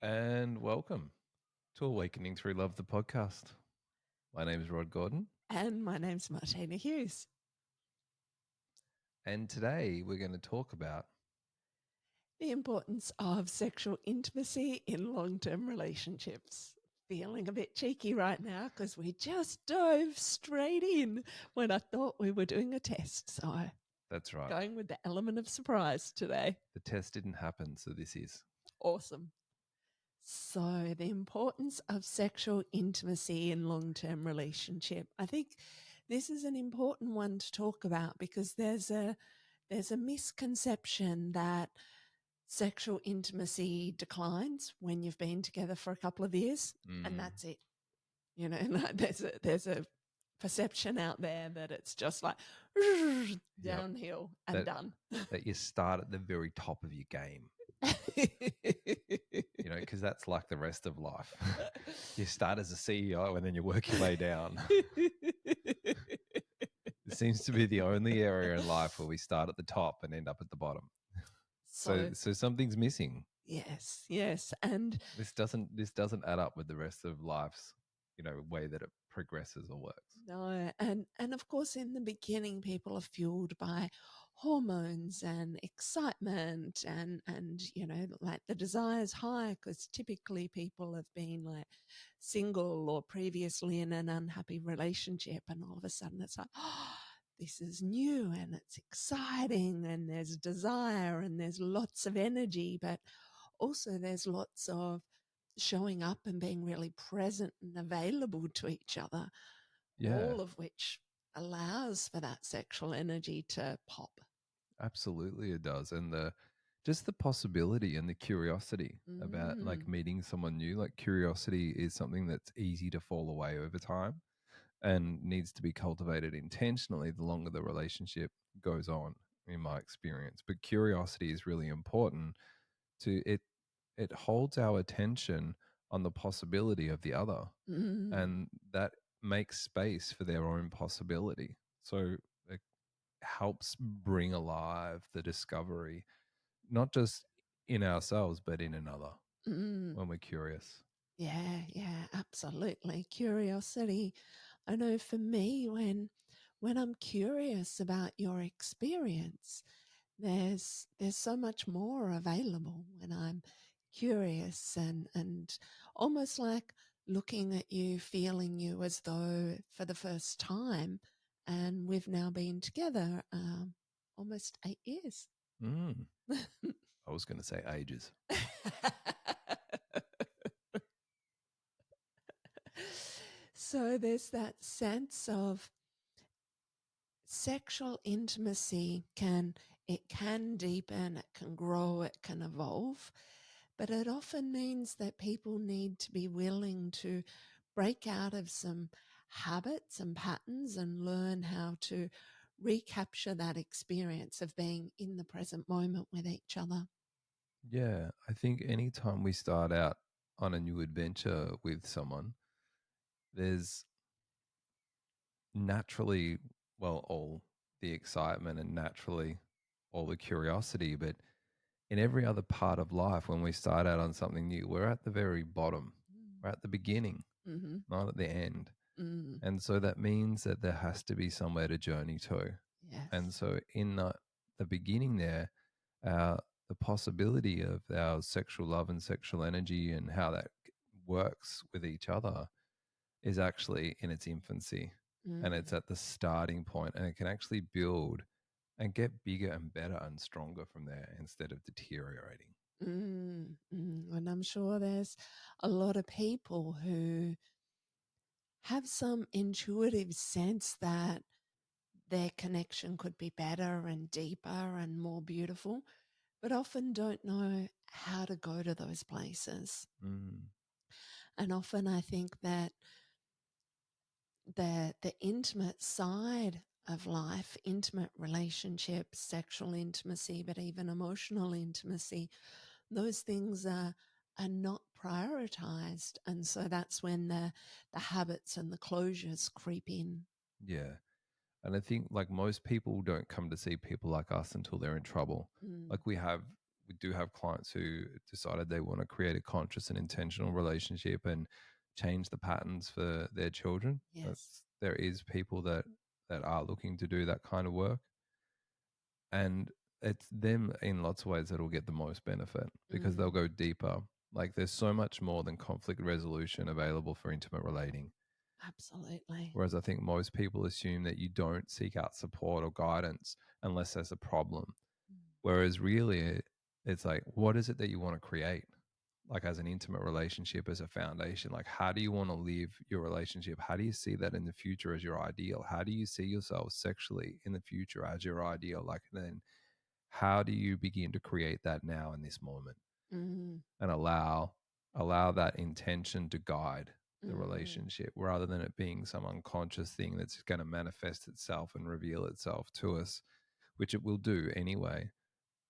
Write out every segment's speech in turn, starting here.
And welcome to Awakening Through Love, the podcast. My name is Rod Gordon. And my name's Martina Hughes. And today we're going to talk about The importance of sexual intimacy in long-term relationships. Feeling a bit cheeky right now because we just dove straight in when I thought we were doing a test. So that's right. Going with the element of surprise today. The test didn't happen, so this is. Awesome. So the importance of sexual intimacy in long-term relationship. I think this is an important one to talk about because there's a misconception that sexual intimacy declines when you've been together for a couple of years and that's it. You know, there's a perception out there that it's just like downhill and done. That you start at the very top of your game. Because that's like the rest of life. You start as a CEO and then you work your way down. It seems to be the only area in life where we start at the top and end up at the bottom. So something's missing. Yes. And this doesn't add up with the rest of life's, way that it progresses or works. No. And of course, in the beginning, people are fueled by hormones and excitement and like the desire's high because typically people have been like single or previously in an unhappy relationship. And all of a sudden it's like, oh, this is new and it's exciting and there's desire and there's lots of energy, but also there's lots of showing up and being really present and available to each other, all of which allows for that sexual energy to pop. Absolutely it does. And just the possibility and the curiosity about like meeting someone new, like curiosity is something that's easy to fall away over time and needs to be cultivated intentionally the longer the relationship goes on, in my experience. But curiosity is really important to it. It holds our attention on the possibility of the other, and that makes space for their own possibility. So it helps bring alive the discovery, not just in ourselves, but in another when we're curious. Yeah, absolutely. Curiosity. I know for me, when I'm curious about your experience, there's so much more available when I'm curious and almost like looking at you, feeling you as though for the first time. And we've now been together almost 8 years. I was going to say ages. So there's that sense of sexual intimacy can deepen, it can grow, it can evolve, but it often means that people need to be willing to break out of some habits and patterns and learn how to recapture that experience of being in the present moment with each other. Yeah, I think anytime we start out on a new adventure with someone, there's naturally, all the excitement and naturally all the curiosity. But in every other part of life, when we start out on something new, we're at the very bottom, we're at the beginning, not at the end. And so that means that there has to be somewhere to journey to. Yes. And so in the beginning there, the possibility of our sexual love and sexual energy and how that works with each other is actually in its infancy. And it's at the starting point, and it can actually build and get bigger and better and stronger from there instead of deteriorating. And I'm sure there's a lot of people who have some intuitive sense that their connection could be better and deeper and more beautiful, but often don't know how to go to those places. And often I think that the intimate side of life, intimate relationships, sexual intimacy, but even emotional intimacy, those things are not prioritized. And so that's when the habits and the closures creep in. Yeah. And I think like most people don't come to see people like us until they're in trouble. Like we have we do have clients who decided they want to create a conscious and intentional relationship and change the patterns for their children. Yes. There is people that are looking to do that kind of work, and it's them in lots of ways that'll get the most benefit because they'll go deeper. Like there's so much more than conflict resolution available for intimate relating. Absolutely. Whereas I think most people assume that you don't seek out support or guidance unless there's a problem. Whereas really, it's like, what is it that you want to create? Like as an intimate relationship, as a foundation, like how do you want to live your relationship? How do you see that in the future as your ideal? How do you see yourself sexually in the future as your ideal? Like then how do you begin to create that now in this moment and allow that intention to guide the relationship rather than it being some unconscious thing that's going to manifest itself and reveal itself to us, which it will do anyway.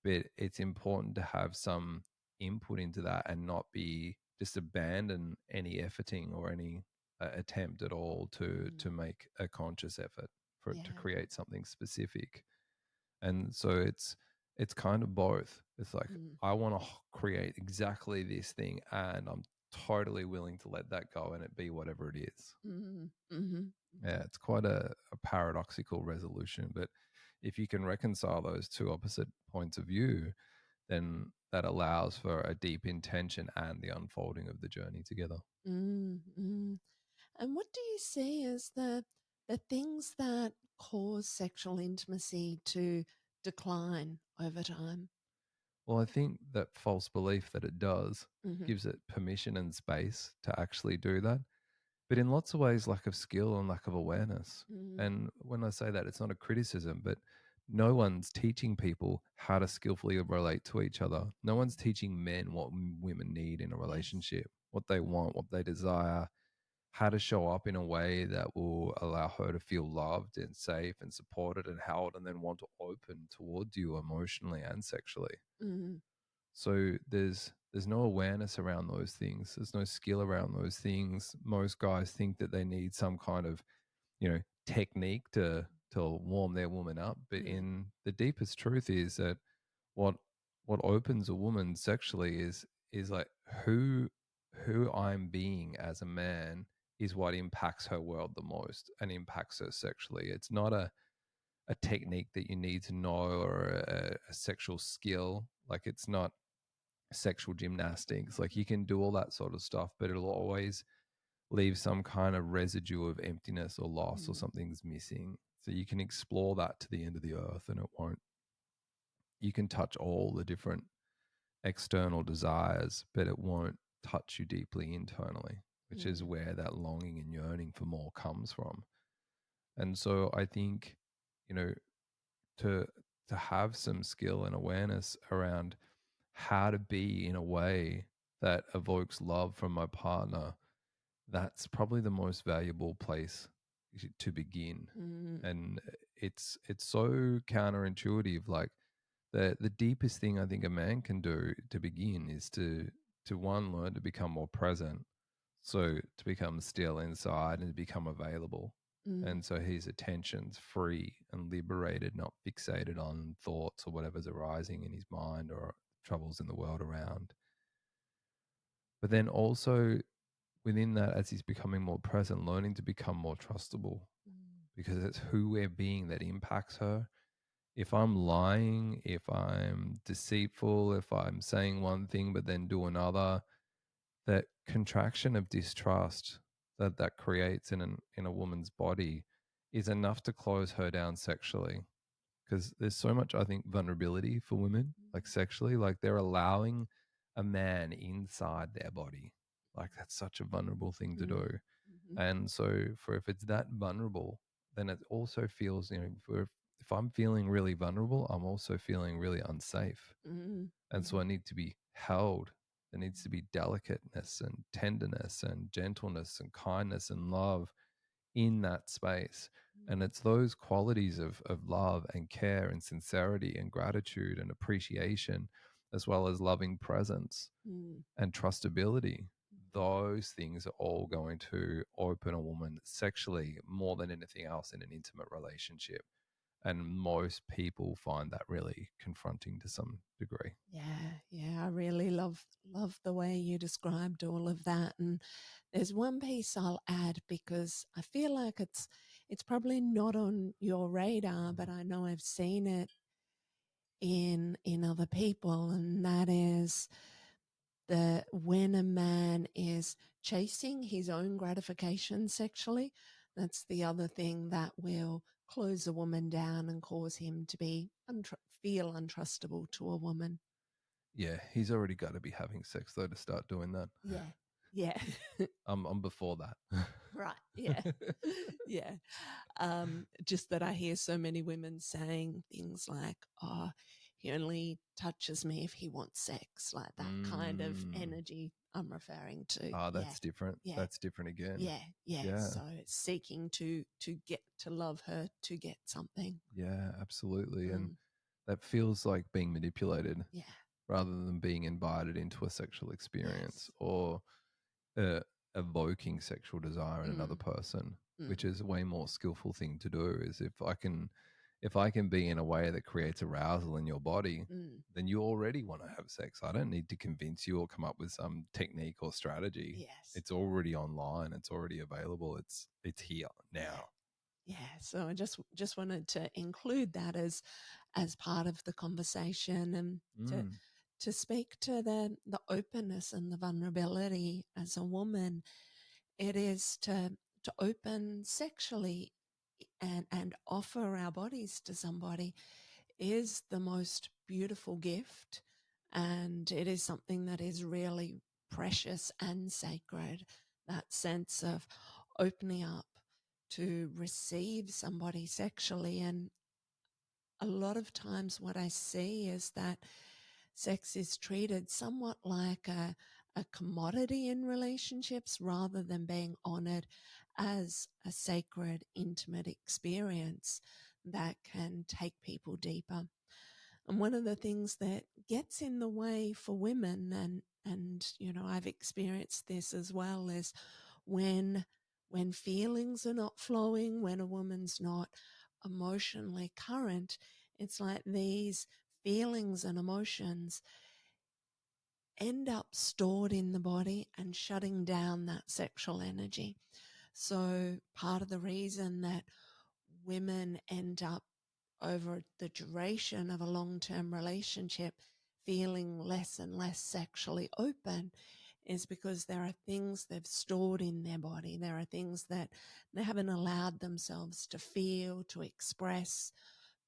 But it's important to have some input into that and not be just abandon any efforting or any attempt at all to make a conscious effort for it to create something specific. And so it's kind of both. It's like I want to create exactly this thing and I'm totally willing to let that go and it be whatever it is. Yeah, it's quite a paradoxical resolution, but if you can reconcile those two opposite points of view, then that allows for a deep intention and the unfolding of the journey together. And what do you see as the things that cause sexual intimacy to decline over time? Well, I think that false belief that it does Mm-hmm. gives it permission and space to actually do that. But in lots of ways, lack of skill and lack of awareness. And when I say that, it's not a criticism, but no one's teaching people how to skillfully relate to each other. No one's teaching men what women need in a relationship, what they want, what they desire, how to show up in a way that will allow her to feel loved and safe and supported and held and then want to open towards you emotionally and sexually. So there's no awareness around those things. There's no skill around those things. Most guys think that they need some kind of, technique to warm their woman up. But in the deepest truth is that what what opens a woman sexually is like who I'm being as a man is what impacts her world the most and impacts her sexually. It's not a technique that you need to know or a sexual skill. Like it's not sexual gymnastics. Like you can do all that sort of stuff, but it'll always leave some kind of residue of emptiness or loss or something's missing. So you can explore that to the end of the earth and it won't. You can touch all the different external desires, but it won't touch you deeply internally, which is where that longing and yearning for more comes from. And so I think, you know, to to have some skill and awareness around how to be in a way that evokes love from my partner, that's probably the most valuable place to begin. And it's so counterintuitive. Like the deepest thing I think a man can do to begin is to one, learn to become more present, so to become still inside and to become available. And so his attention's free and liberated, not fixated on thoughts or whatever's arising in his mind or troubles in the world around. But then also within that, as he's becoming more present, learning to become more trustable because it's who we're being that impacts her. If I'm lying, if I'm deceitful, if I'm saying one thing but then do another, that contraction of distrust that creates in a woman's body is enough to close her down sexually. Because there's so much, I think, vulnerability for women, like sexually, like they're allowing a man inside their body. Like that's such a vulnerable thing to do. And so for if it's that vulnerable, then it also feels, if I'm feeling really vulnerable, I'm also feeling really unsafe. And so I need to be held. There needs to be delicateness and tenderness and gentleness and kindness and love in that space. And it's those qualities of love and care and sincerity and gratitude and appreciation, as well as loving presence and trustability. Those things are all going to open a woman sexually more than anything else in an intimate relationship. And most people find that really confronting to some degree. Yeah, I really love the way you described all of that. And there's one piece I'll add because I feel like it's probably not on your radar, but I know I've seen it in other people, and that is that when a man is chasing his own gratification sexually, that's the other thing that will close a woman down and cause him to be feel untrustable to a woman. Yeah, he's already got to be having sex though to start doing that. Yeah. Yeah. I'm before that. Right. Yeah. Yeah. Just that I hear so many women saying things like, oh, he only touches me if he wants sex, like that kind of Mm. energy I'm referring to. Ah, Yeah. that's different. Yeah. That's different again. Yeah. Yeah. Yeah. So it's seeking to get to love her to get something. Yeah, absolutely. And Mm. that feels like being manipulated Yeah. rather than being invited into a sexual experience Yes. or evoking sexual desire in another person, Mm. which is a way more skillful thing to do. Is if I can be in a way that creates arousal in your body, Mm. then you already want to have sex. I don't need to convince you or come up with some technique or strategy. Yes. It's already online. It's already available. It's here now. Yeah. So I just wanted to include that as part of the conversation, and Mm. to speak to the openness and the vulnerability as a woman. It is to open sexually and offer our bodies to somebody is the most beautiful gift, and it is something that is really precious and sacred. That sense of opening up to receive somebody sexually. And a lot of times what I see is that sex is treated somewhat like a commodity in relationships rather than being honored as a sacred, intimate experience that can take people deeper. And one of the things that gets in the way for women, and you know, I've experienced this as well, is when when feelings are not flowing, when a woman's not emotionally current, it's like these feelings and emotions end up stored in the body and shutting down that sexual energy. So part of the reason that women end up over the duration of a long-term relationship feeling less and less sexually open is because there are things they've stored in their body. There are things that they haven't allowed themselves to feel, to express,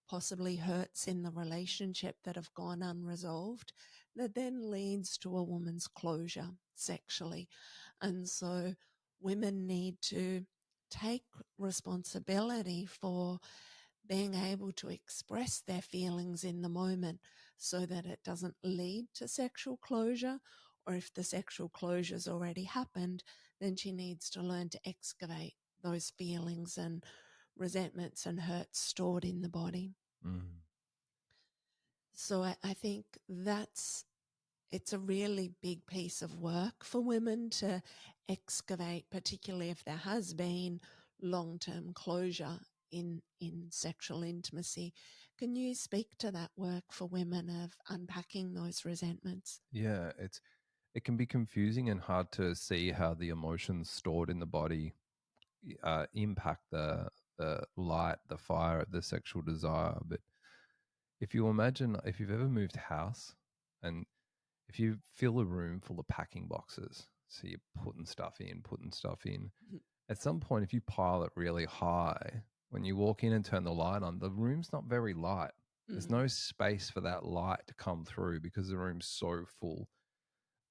possibly hurts in the relationship that have gone unresolved, that then leads to a woman's closure sexually. And so women need to take responsibility for being able to express their feelings in the moment so that it doesn't lead to sexual closure. Or if the sexual closure's already happened, then she needs to learn to excavate those feelings and resentments and hurts stored in the body. Mm. So I think it's a really big piece of work for women to excavate, particularly if there has been long-term closure in sexual intimacy. Can you speak to that work for women of unpacking those resentments? Yeah, it can be confusing and hard to see how the emotions stored in the body impact the light, the fire, the sexual desire. But if you imagine, if you've ever moved house, and if you fill a room full of packing boxes, so you're putting stuff in, at some point, if you pile it really high, when you walk in and turn the light on, the room's not very light. There's Mm, no space for that light to come through because the room's so full.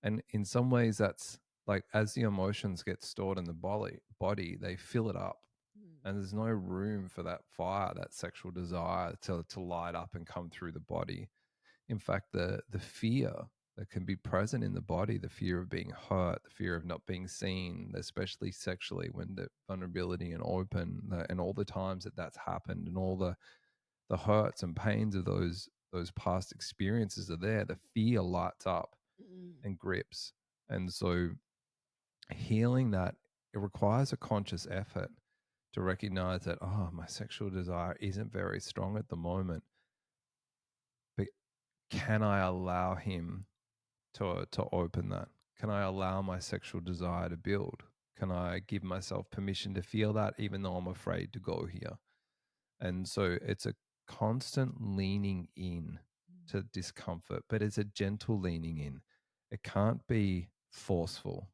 And in some ways, that's like as the emotions get stored in the body, they fill it up. mm, And there's no room for that fire, that sexual desire to light up and come through the body. In fact, the fear that can be present in the body, the fear of being hurt, the fear of not being seen, especially sexually, when the vulnerability and open, and all the times that that's happened, and all the hurts and pains of those past experiences are there. The fear lights up mm, and grips, and so healing that, it requires a conscious effort to recognize that, oh, my sexual desire isn't very strong at the moment, but can I allow him to open that? Can I allow my sexual desire to build? Can I give myself permission to feel that even though I'm afraid to go here? And so it's a constant leaning in to discomfort, but it's a gentle leaning in. It can't be forceful.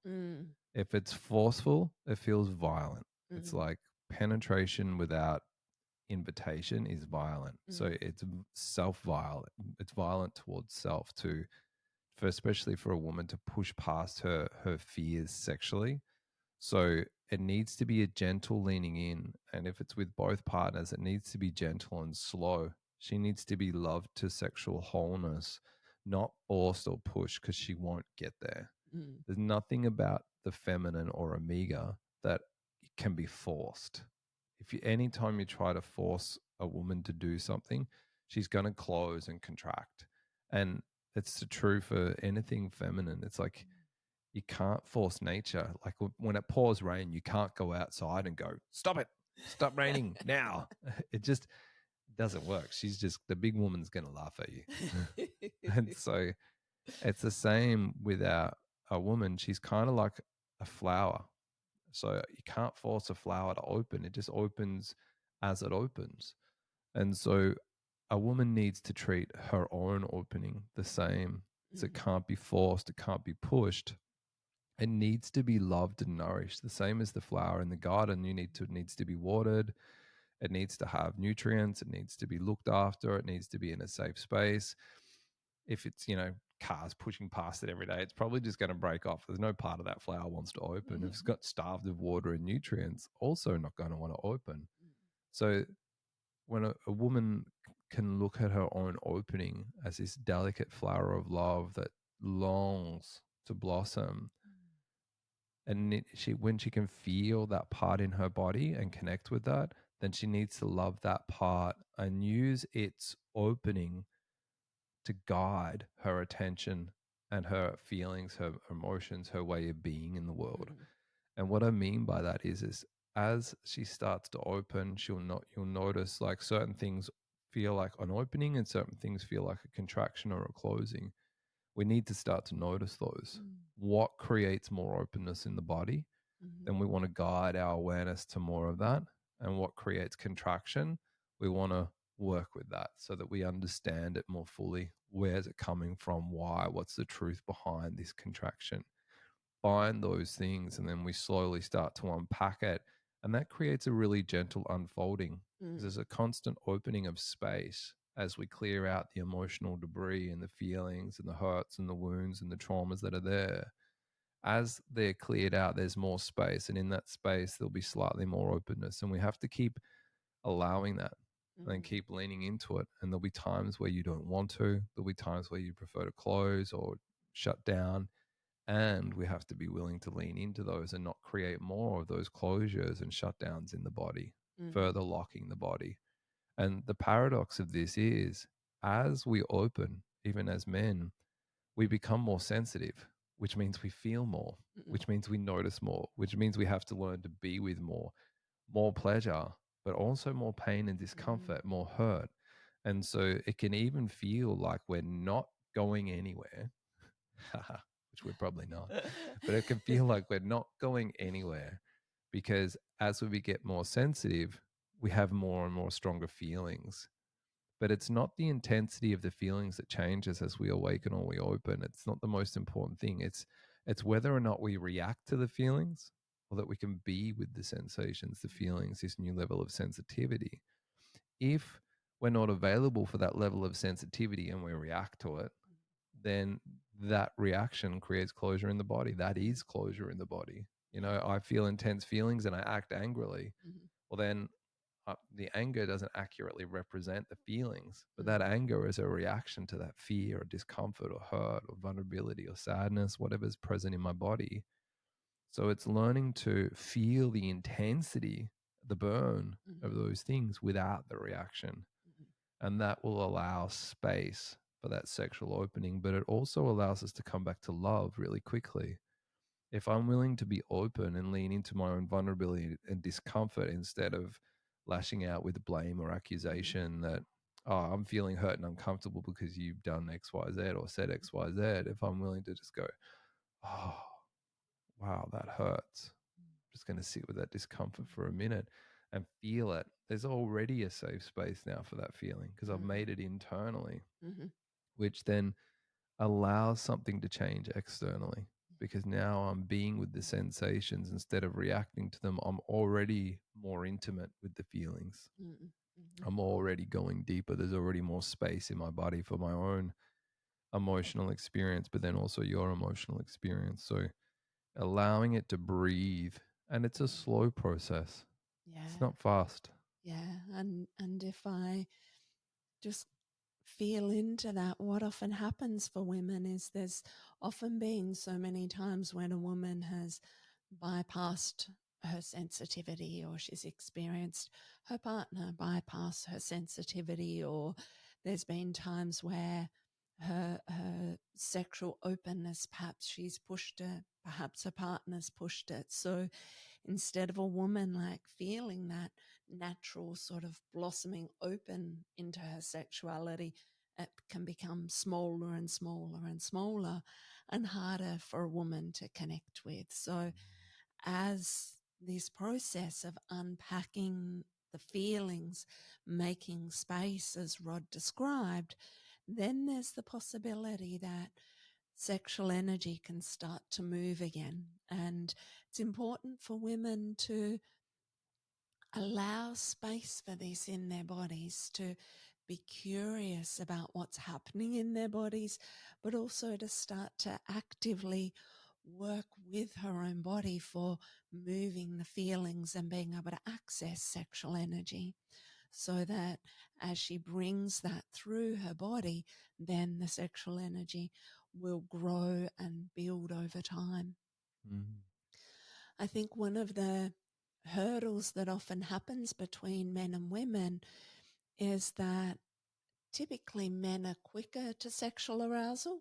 If it's forceful, it feels violent. It's like penetration without invitation is violent. So it's self-violent. It's violent towards self to, for especially for a woman to push past her fears sexually. So it needs to be a gentle leaning in. And if it's with both partners, it needs to be gentle and slow. She needs to be loved to sexual wholeness, not forced or pushed, because she won't get there. There's nothing about the feminine or omega that can be forced. If you, anytime you try to force a woman to do something, she's going to close and contract. And it's the true for anything feminine. It's like you can't force nature. Like when it pours rain, you can't go outside and go, stop it, stop raining now. It just doesn't work. She's just, the big woman's going to laugh at you. And so it's the same with a woman. She's kind of like a flower. So you can't force a flower to open. It just opens as it opens. And so a woman needs to treat her own opening the same. So it can't be forced. It can't be pushed. It needs to be loved and nourished. The same as the flower in the garden. It needs to be watered. It needs to have nutrients. It needs to be looked after. It needs to be in a safe space. If it's, cars pushing past it every day, it's probably just going to break off. There's no part of that flower wants to open. If it's got starved of water and nutrients, also not going to want to open. So when a woman can look at her own opening as this delicate flower of love that longs to blossom, and when she can feel that part in her body and connect with that, then she needs to love that part and use its opening to guide her attention and her feelings, her emotions, her way of being in the world. And what I mean by that is as she starts to open, you'll notice like certain things feel like an opening and certain things feel like a contraction or a closing. We need to start to notice those. What creates more openness in the body? Then we want to guide our awareness to more of that. And what creates contraction? We want to work with that so that we understand it more fully. Where's it coming from? Why? What's the truth behind this contraction? Find those things, and then we slowly start to unpack it. And that creates a really gentle unfolding. There's a constant opening of space as we clear out the emotional debris and the feelings and the hurts and the wounds and the traumas that are there. As they're cleared out, there's more space. And in that space, there'll be slightly more openness. And we have to keep allowing that and keep leaning into it. And there'll be times where you don't want to, there'll be times where you prefer to close or shut down. And we have to be willing to lean into those and not create more of those closures and shutdowns in the body, further locking the body. And the paradox of this is as we open, even as men, we become more sensitive, which means we feel more, which means we notice more, which means we have to learn to be with more pleasure, but also more pain and discomfort, more hurt. And so it can even feel like we're not going anywhere, which we're probably not, but it can feel like we're not going anywhere because as we get more sensitive, we have more and more stronger feelings. But it's not the intensity of the feelings that changes as we awaken or we open. It's not the most important thing. It's whether or not we react to the feelings or that we can be with the sensations, the feelings, this new level of sensitivity. If we're not available for that level of sensitivity and we react to it, then that reaction creates closure in the body. That is closure in the body. I feel intense feelings and I act angrily. Well, then the anger doesn't accurately represent the feelings, but that anger is a reaction to that fear or discomfort or hurt or vulnerability or sadness, whatever's present in my body. So it's learning to feel the intensity, the burn of those things without the reaction. And that will allow space for that sexual opening, but it also allows us to come back to love really quickly. if I'm willing to be open and lean into my own vulnerability and discomfort instead of lashing out with blame or accusation that, oh, I'm feeling hurt and uncomfortable because you've done X, Y, Z or said X, Y, Z, if I'm willing to just go, oh, wow, that hurts. I'm just going to sit with that discomfort for a minute and feel it. There's already a safe space now for that feeling because I've made it internally, which then allows something to change externally, because now I'm being with the sensations instead of reacting to them. I'm already more intimate with the feelings. I'm already going deeper. There's already more space in my body for my own emotional experience, but then also your emotional experience. So allowing it to breathe, and it's a slow process. Yeah. It's not fast. Yeah. And if I just feel into that, what often happens for women is there's often been so many times when a woman has bypassed her sensitivity, or she's experienced her partner bypass her sensitivity, or there's been times where her sexual openness, perhaps she's pushed it, perhaps her partner's pushed it. So instead of a woman like feeling that natural sort of blossoming open into her sexuality, it can become smaller and smaller and smaller and harder for a woman to connect with. So as this process of unpacking the feelings, making space, as Rod described, then there's the possibility that sexual energy can start to move again. And it's important for women to allow space for this in their bodies, to be curious about what's happening in their bodies, but also to start to actively work with her own body for moving the feelings and being able to access sexual energy, so that as she brings that through her body, then the sexual energy will grow and build over time. I think one of the hurdles that often happens between men and women is that typically men are quicker to sexual arousal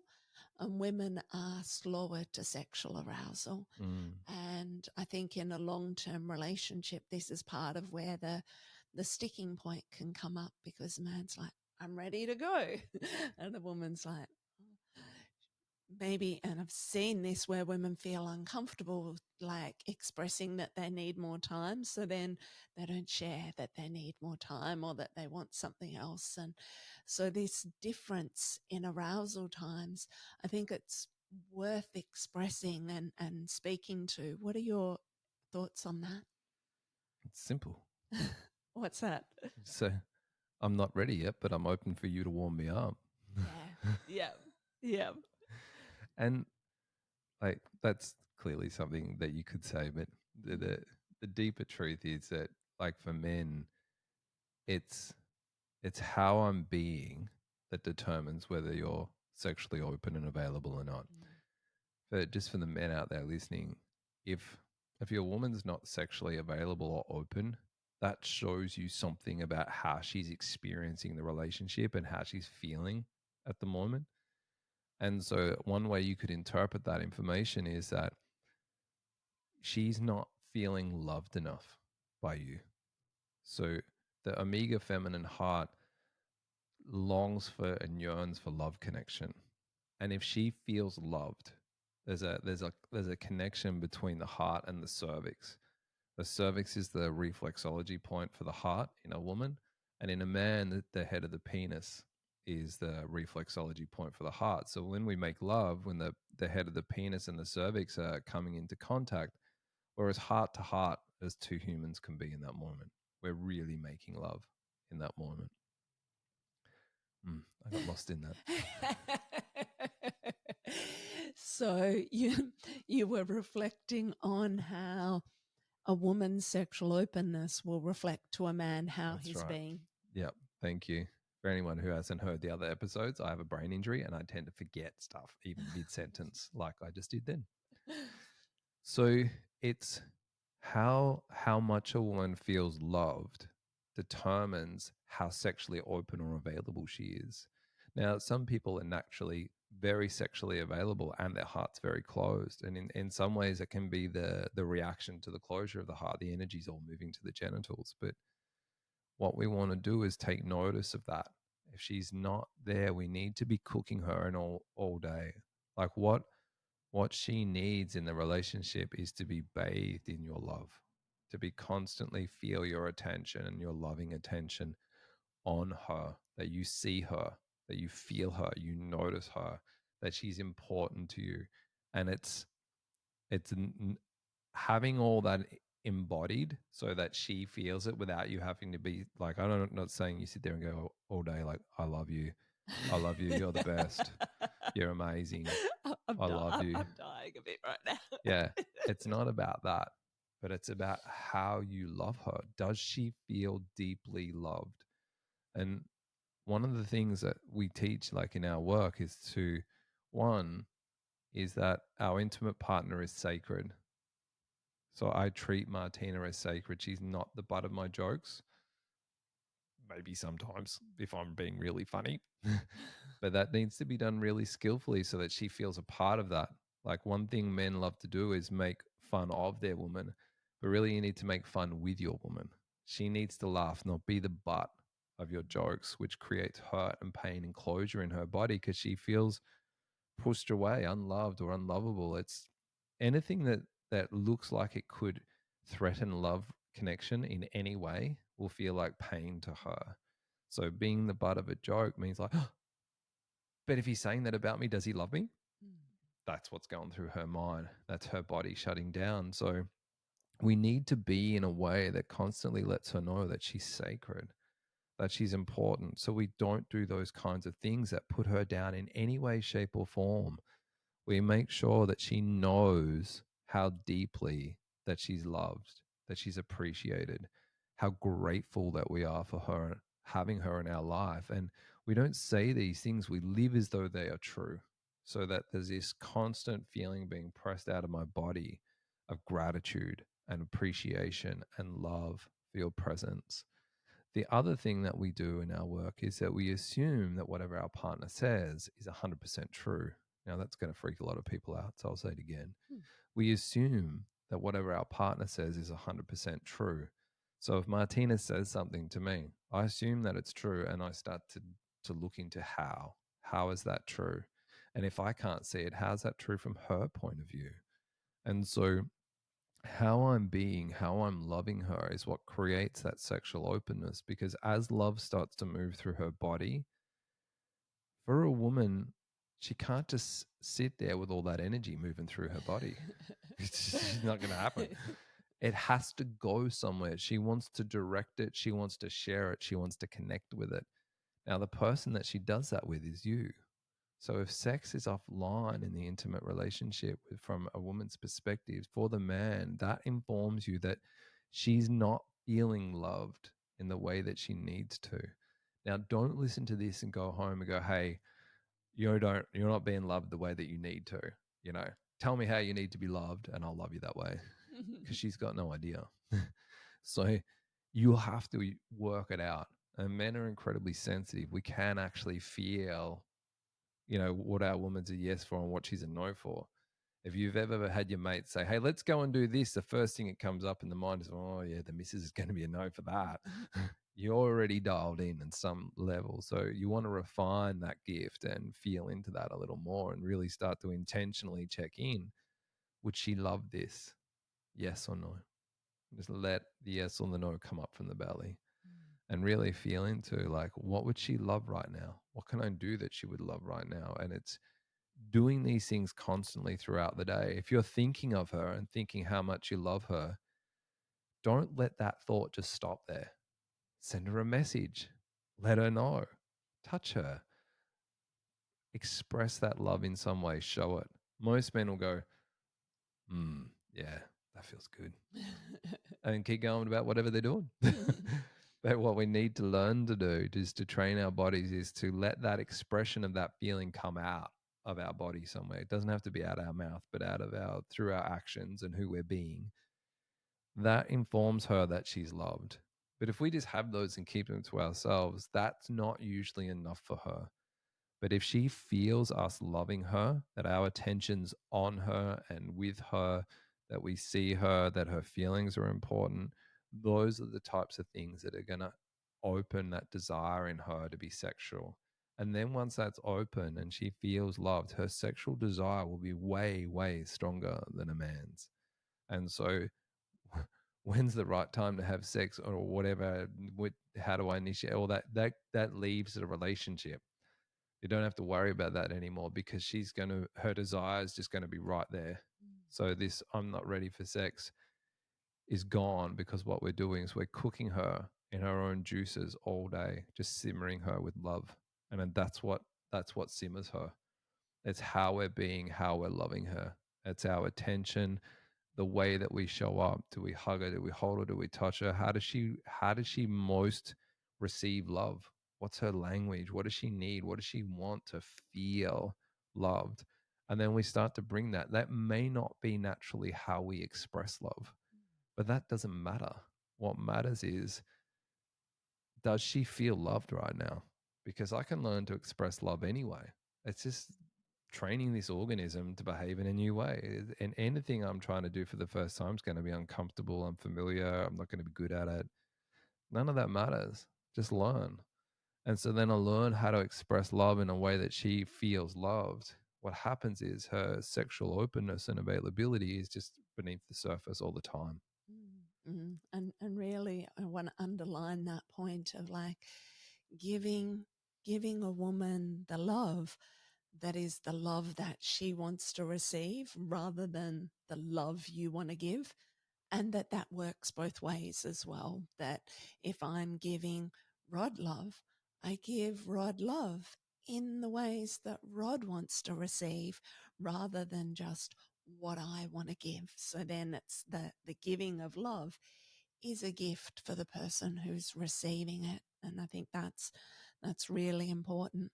and women are slower to sexual arousal. And I think in a long-term relationship, this is part of where the sticking point can come up, because the man's like, I'm ready to go. And the woman's like, maybe, and I've seen this where women feel uncomfortable like expressing that they need more time, so then they don't share that they need more time or that they want something else. And so this difference in arousal times, I think it's worth expressing and speaking to. What are your thoughts on that? It's simple. What's that? So I'm not ready yet, but I'm open for you to warm me up. Yeah. And like that's clearly something that you could say, but the deeper truth is that, like, for men, it's how I'm being that determines whether you're sexually open and available or not. But just for the men out there listening, if your woman's not sexually available or open, that shows you something about how she's experiencing the relationship and how she's feeling at the moment. And so one way you could interpret that information is that she's not feeling loved enough by you. So the Omega feminine heart longs for and yearns for love connection. And if she feels loved, there's a connection between the heart and the cervix. The cervix is the reflexology point for the heart in a woman, and in a man, the head of the penis is the reflexology point for the heart. So when we make love, when the head of the penis and the cervix are coming into contact, we're as heart to heart as two humans can be in that moment. We're really making love in that moment. I got lost in that. So you were reflecting on how a woman's sexual openness will reflect to a man how That's he's right. being. Yep. Thank you. For anyone who hasn't heard the other episodes, I have a brain injury and I tend to forget stuff, even mid sentence, like I just did then. So it's how much a woman feels loved determines how sexually open or available she is. Now, some people are naturally very sexually available and their heart's very closed. And in some ways, it can be the reaction to the closure of the heart. The energy's all moving to the genitals. But what we want to do is take notice of that. If she's not there, we need to be cooking her and all day. Like what she needs in the relationship is to be bathed in your love, to be constantly feel your attention and your loving attention on her, that you see her, that you feel her, you notice her, that she's important to you. And it's having all that embodied so that she feels it without you having to be like, I'm not saying you sit there and go all day like, I love you, you're the best, you're amazing, I love you. I'm dying a bit right now. Yeah, it's not about that, but it's about how you love her. Does she feel deeply loved? And one of the things that we teach, like in our work, is one, is that our intimate partner is sacred. So I treat Martina as sacred. She's not the butt of my jokes. Maybe sometimes if I'm being really funny, but that needs to be done really skillfully so that she feels a part of that. Like one thing men love to do is make fun of their woman, but really you need to make fun with your woman. She needs to laugh, not be the butt of your jokes, which creates hurt and pain and closure in her body because she feels pushed away, unloved or unlovable. It's anything that looks like it could threaten love connection in any way will feel like pain to her. So being the butt of a joke means like, oh, but if he's saying that about me, does he love me? That's what's going through her mind. That's her body shutting down. So we need to be in a way that constantly lets her know that she's sacred, that she's important. So we don't do those kinds of things that put her down in any way, shape, or form. We make sure that she knows how deeply that she's loved, that she's appreciated, how grateful that we are for her having her in our life. And we don't say these things, we live as though they are true, so that there's this constant feeling being pressed out of my body of gratitude and appreciation and love for your presence. The other thing that we do in our work is that we assume that whatever our partner says is 100% true. Now, that's going to freak a lot of people out, so I'll say it again. We assume that whatever our partner says is 100% true. So if Martina says something to me, I assume that it's true and I start to look into how. How is that true? And if I can't see it, how's that true from her point of view? And so how I'm being, how I'm loving her is what creates that sexual openness. Because as love starts to move through her body, for a woman, she can't just sit there with all that energy moving through her body. It's not going to happen. It has to go somewhere. She wants to direct it. She wants to share it. She wants to connect with it. Now, the person that she does that with is you. So if sex is offline in the intimate relationship from a woman's perspective, for the man, that informs you that she's not feeling loved in the way that she needs to. Now, don't listen to this and go home and go, hey, you're not being loved the way that you need to. You know, tell me how you need to be loved and I'll love you that way. Because she's got no idea. So you have to work it out. And men are incredibly sensitive. We can actually feel, what our woman's a yes for and what she's a no for. If you've ever had your mate say, hey, let's go and do this, the first thing that comes up in the mind is, oh, yeah, the missus is going to be a no for that. You're already dialed in some level. So you want to refine that gift and feel into that a little more and really start to intentionally check in. Would she love this? Yes or no? Just let the yes or the no come up from the belly and really feel into like, what would she love right now? What can I do that she would love right now? And it's doing these things constantly throughout the day. If you're thinking of her and thinking how much you love her, don't let that thought just stop there. Send her a message, let her know, touch her, express that love in some way, show it. Most men will go, yeah, that feels good, and keep going about whatever they're doing. But what we need to learn to do is to train our bodies is to let that expression of that feeling come out of our body somewhere. It doesn't have to be out of our mouth, but through our actions and who we're being. That informs her that she's loved. But if we just have those and keep them to ourselves, that's not usually enough for her. But if she feels us loving her, that our attention's on her and with her, that we see her, that her feelings are important, those are the types of things that are going to open that desire in her to be sexual. And then once that's open and she feels loved, her sexual desire will be way, way stronger than a man's. And so, when's the right time to have sex or whatever? How do I initiate all that? That leaves the relationship. You don't have to worry about that anymore because her desire is just going to be right there. So this I'm not ready for sex is gone because what we're doing is we're cooking her in her own juices all day, just simmering her with love. And then that's what simmers her. It's how we're being, how we're loving her. It's our attention, the way that we show up. Do we hug her? Do we hold her? Do we touch her? How does she most receive love? What's her language? What does she need? What does she want to feel loved? And then we start to bring that. That may not be naturally how we express love, but that doesn't matter. What matters is, does she feel loved right now? Because I can learn to express love anyway. It's just training this organism to behave in a new way. And anything I'm trying to do for the first time is going to be uncomfortable, unfamiliar. I'm not going to be good at it. None of that matters. Just learn. And so then I learn how to express love in a way that she feels loved. What happens is her sexual openness and availability is just beneath the surface all the time. And really, I want to underline that point of like giving giving a woman the love that is the love that she wants to receive rather than the love you want to give, and that works both ways as well. That if I'm giving Rod love, I give Rod love in the ways that Rod wants to receive rather than just what I want to give. So then it's the giving of love is a gift for the person who's receiving it. And I think that's really important.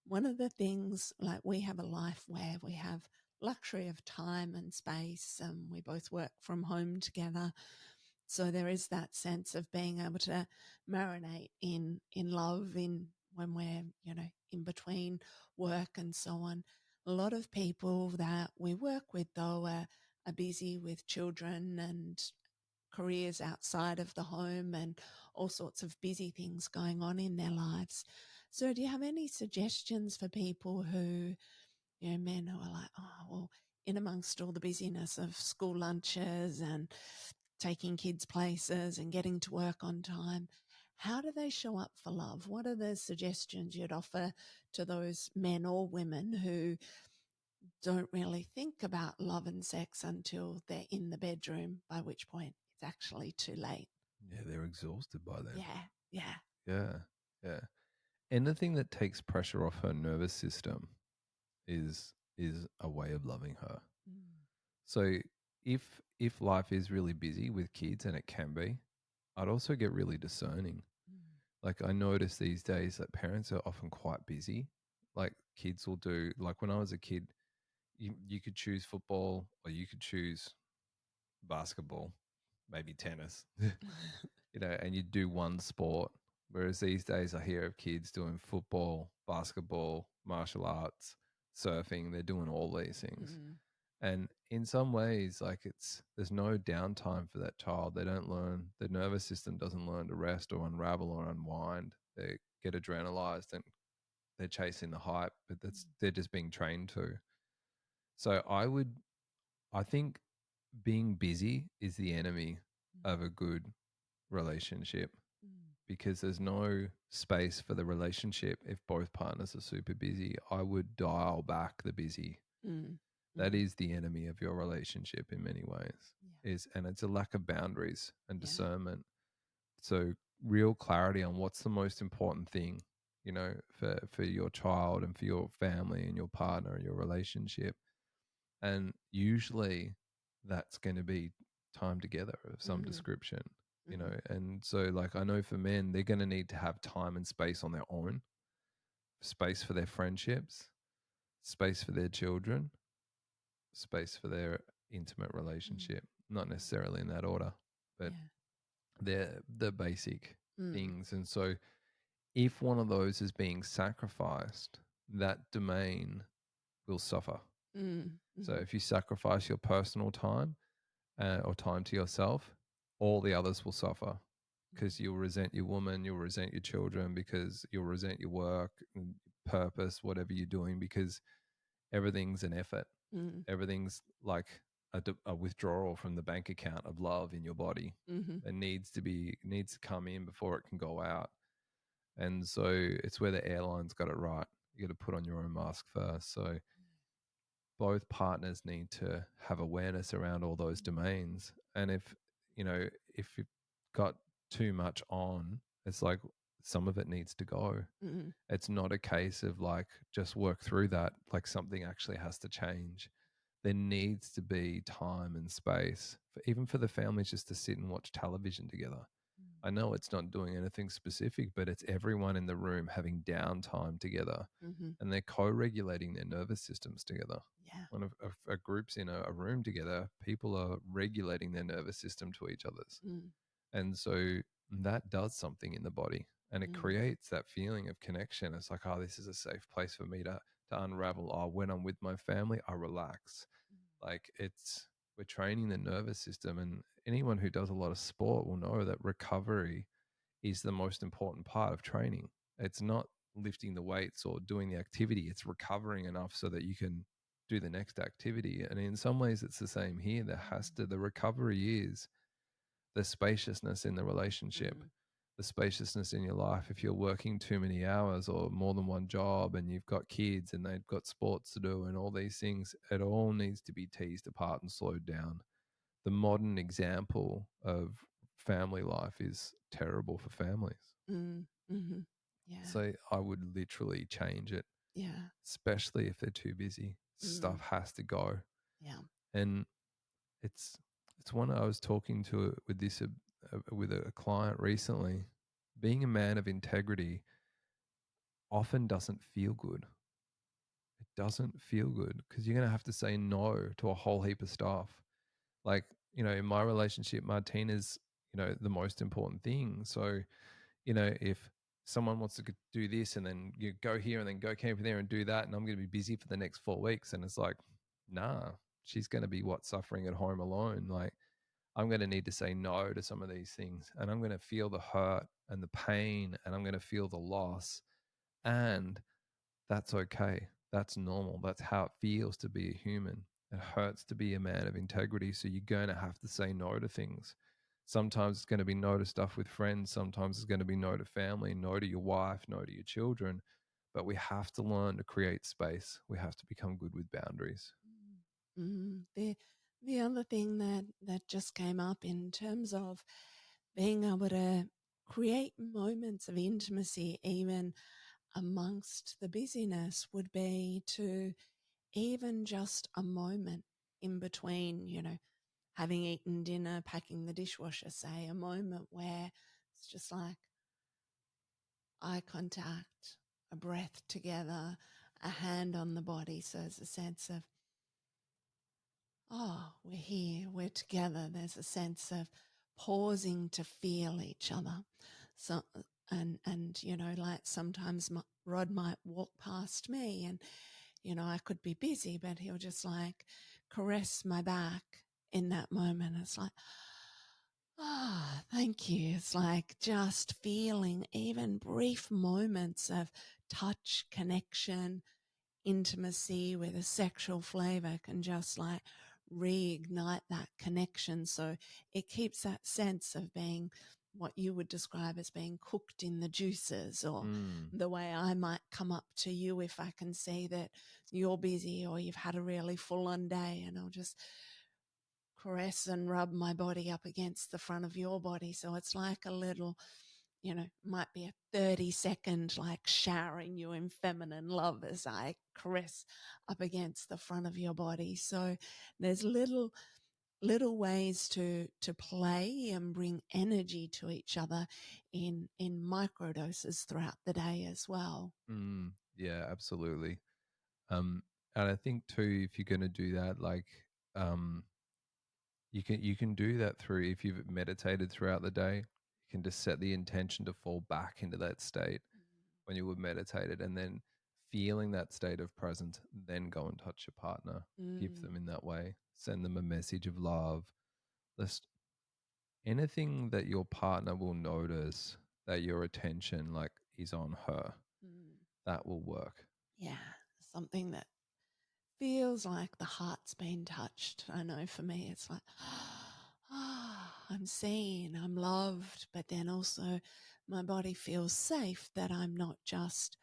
One of the things, like, we have a life where we have luxury of time and space, and we both work from home together. So there is that sense of being able to marinate in love in when we're, in between work and so on. A lot of people that we work with, though, are busy with children and careers outside of the home and all sorts of busy things going on in their lives. So do you have any suggestions for people who, men who are like, oh, well, in amongst all the busyness of school lunches and taking kids places and getting to work on time, how do they show up for love? What are the suggestions you'd offer to those men or women who don't really think about love and sex until they're in the bedroom, by which point it's actually too late? Yeah, they're exhausted by then. Yeah, yeah. Yeah, yeah. Anything that takes pressure off her nervous system is a way of loving her. Mm, So if life is really busy with kids, and it can be, I'd also get really discerning. mm, Like, I notice these days that parents are often quite busy. Like, kids will do, like, when I was a kid, you could choose football or you could choose basketball, maybe tennis, and you do one sport. Whereas these days I hear of kids doing football, basketball, martial arts, surfing. They're doing all these things. mm, And in some ways, like, there's no downtime for that child. They don't learn, the nervous system doesn't learn to rest or unravel or unwind. They get adrenalized and they're chasing the hype, but they're just being trained to. So I think being busy is the enemy of a good relationship, mm, because there's no space for the relationship if both partners are super busy. I would dial back the busy. mm, That mm. is the enemy of your relationship in many ways. Yeah, And it's a lack of boundaries and yeah. discernment. So real clarity on what's the most important thing, for your child and for your family and your partner and your relationship. And usually that's going to be time together of some Mm, description, mm, and so, like, I know for men, they're going to need to have time and space on their own, space for their friendships, space for their children, space for their intimate mm, relationship. Not mm. necessarily in that order, but Yeah. they're the basic Mm, things. And so if one of those is being sacrificed, that domain will suffer. So Mm-hmm. if you sacrifice your personal time or time to yourself, all the others will suffer because you'll resent your woman, you'll resent your children, because you'll resent your work, and purpose, whatever you're doing, because everything's an effort. Mm-hmm. Everything's like a withdrawal from the bank account of love in your body. Mm-hmm. It needs to come in before it can go out. And so it's where the airline's got it right. You got to put on your own mask first. So both partners need to have awareness around all those domains. And if you've got too much on, it's like some of it needs to go. Mm-hmm. It's not a case of like just work through that. Like something actually has to change. There needs to be time and space even for the families just to sit and watch television together. I know it's not doing anything specific, but it's everyone in the room having downtime together, Mm-hmm. and they're co-regulating their nervous systems together. Yeah. When a group's in a room together, people are regulating their nervous system to each other's. Mm-hmm. And so that does something in the body, and it creates that feeling of connection. It's like, oh, this is a safe place for me to unravel. Oh, when I'm with my family, I relax. Like we're training the nervous system, and anyone who does a lot of sport will know that recovery is the most important part of training. It's not lifting the weights or doing the activity, it's recovering enough so that you can do the next activity. And in some ways it's the same here. The recovery is the spaciousness in the relationship, Mm-hmm. the spaciousness in your life. If you're working too many hours or more than one job, and you've got kids and they've got sports to do and all these things, it all needs to be teased apart and slowed down. The modern example of family life is terrible for families. Mm-hmm. Yeah. So I would literally change it, Yeah. especially if they're too busy. Mm. Stuff has to go. Yeah. And it's it's one I was talking to with a client recently. Being a man of integrity often doesn't feel good. It doesn't feel good because you're going to have to say no to a whole heap of stuff. Like, in my relationship, Martina's, the most important thing. So, if someone wants to do this and then you go here and then go camping there and do that, and I'm going to be busy for the next 4 weeks, and it's like, nah, she's going to be suffering at home alone. Like, I'm going to need to say no to some of these things, and I'm going to feel the hurt and the pain, and I'm going to feel the loss, and that's okay. That's normal. That's how it feels to be a human. It hurts to be a man of integrity. So you're going to have to say no to things. Sometimes it's going to be no to stuff with friends. Sometimes it's going to be no to family, no to your wife, no to your children. But we have to learn to create space. We have to become good with boundaries. The other thing that just came up in terms of being able to create moments of intimacy, even amongst the busyness, would be to even just a moment in between, having eaten dinner, packing the dishwasher, say, a moment where it's just like eye contact, a breath together, a hand on the body. So there's a sense of, oh, we're here, we're together. There's a sense of pausing to feel each other. So, and like sometimes Rod might walk past me, and I could be busy, but he'll just like caress my back in that moment. It's like, ah, thank you. It's like just feeling even brief moments of touch, connection, intimacy with a sexual flavor can just like reignite that connection. So it keeps that sense of being what you would describe as being cooked in the juices, or Mm. the way I might come up to you if I can see that you're busy or you've had a really full on day, and I'll just caress and rub my body up against the front of your body. So it's like a little, might be a 30-second like showering you in feminine love as I caress up against the front of your body. So there's little ways to play and bring energy to each other in micro doses throughout the day as well. Yeah, absolutely. And I think too, if you're going to do that, like, um, you can do that through, if you've meditated throughout the day, you can just set the intention to fall back into that state when you were meditated, and then feeling that state of presence, then go and touch your partner, give them Mm. in that way, send them a message of love. Just anything that your partner will notice that your attention like is on her, Mm. that will work. Yeah, something that feels like the heart's been touched. I know for me, it's like, I'm seen, I'm loved, but then also my body feels safe that I'm not just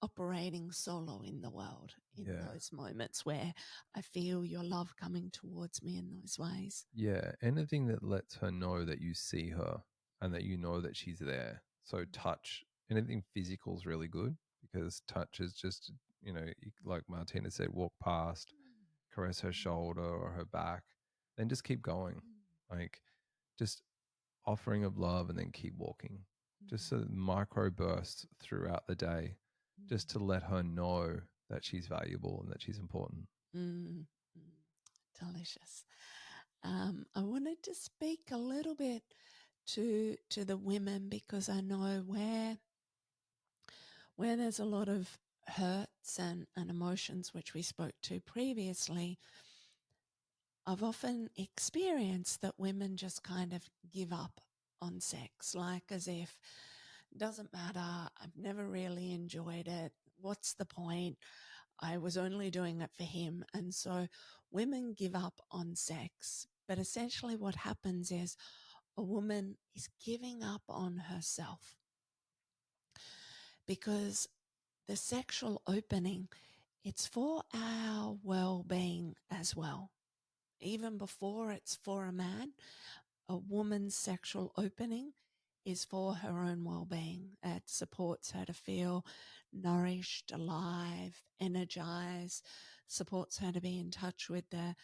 operating solo in the world in Yeah. those moments where I feel your love coming towards me in those ways. Yeah, anything that lets her know that you see her and that you know that she's there. So touch, anything physical is really good because touch is just, like Martina said, walk past, caress her shoulder or her back, then just keep going. Like just offering of love and then keep walking. Just so micro bursts throughout the day, just to let her know that she's valuable and that she's important. Mm, delicious. I wanted to speak a little bit to the women because I know where there's a lot of hurts and emotions which we spoke to previously. I've often experienced that women just kind of give up on sex, like as if doesn't matter. I've never really enjoyed it. What's the point? I was only doing it for him. And so women give up on sex. But essentially, what happens is a woman is giving up on herself because the sexual opening, it's for our well-being as well. Even before it's for a man, a woman's sexual opening is for her own well-being. It supports her to feel nourished, alive, energized, supports her to be in touch with the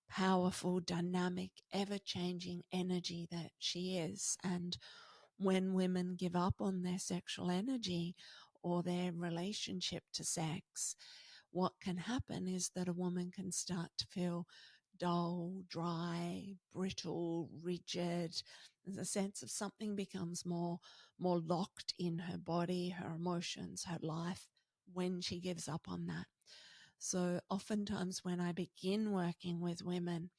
powerful, dynamic, ever-changing energy that she is. And when women give up on their sexual energy or their relationship to sex, what can happen is that a woman can start to feel dull, dry, brittle, rigid. There's a sense of something becomes more locked in her body, her emotions, her life when she gives up on that. So oftentimes when I begin working with women,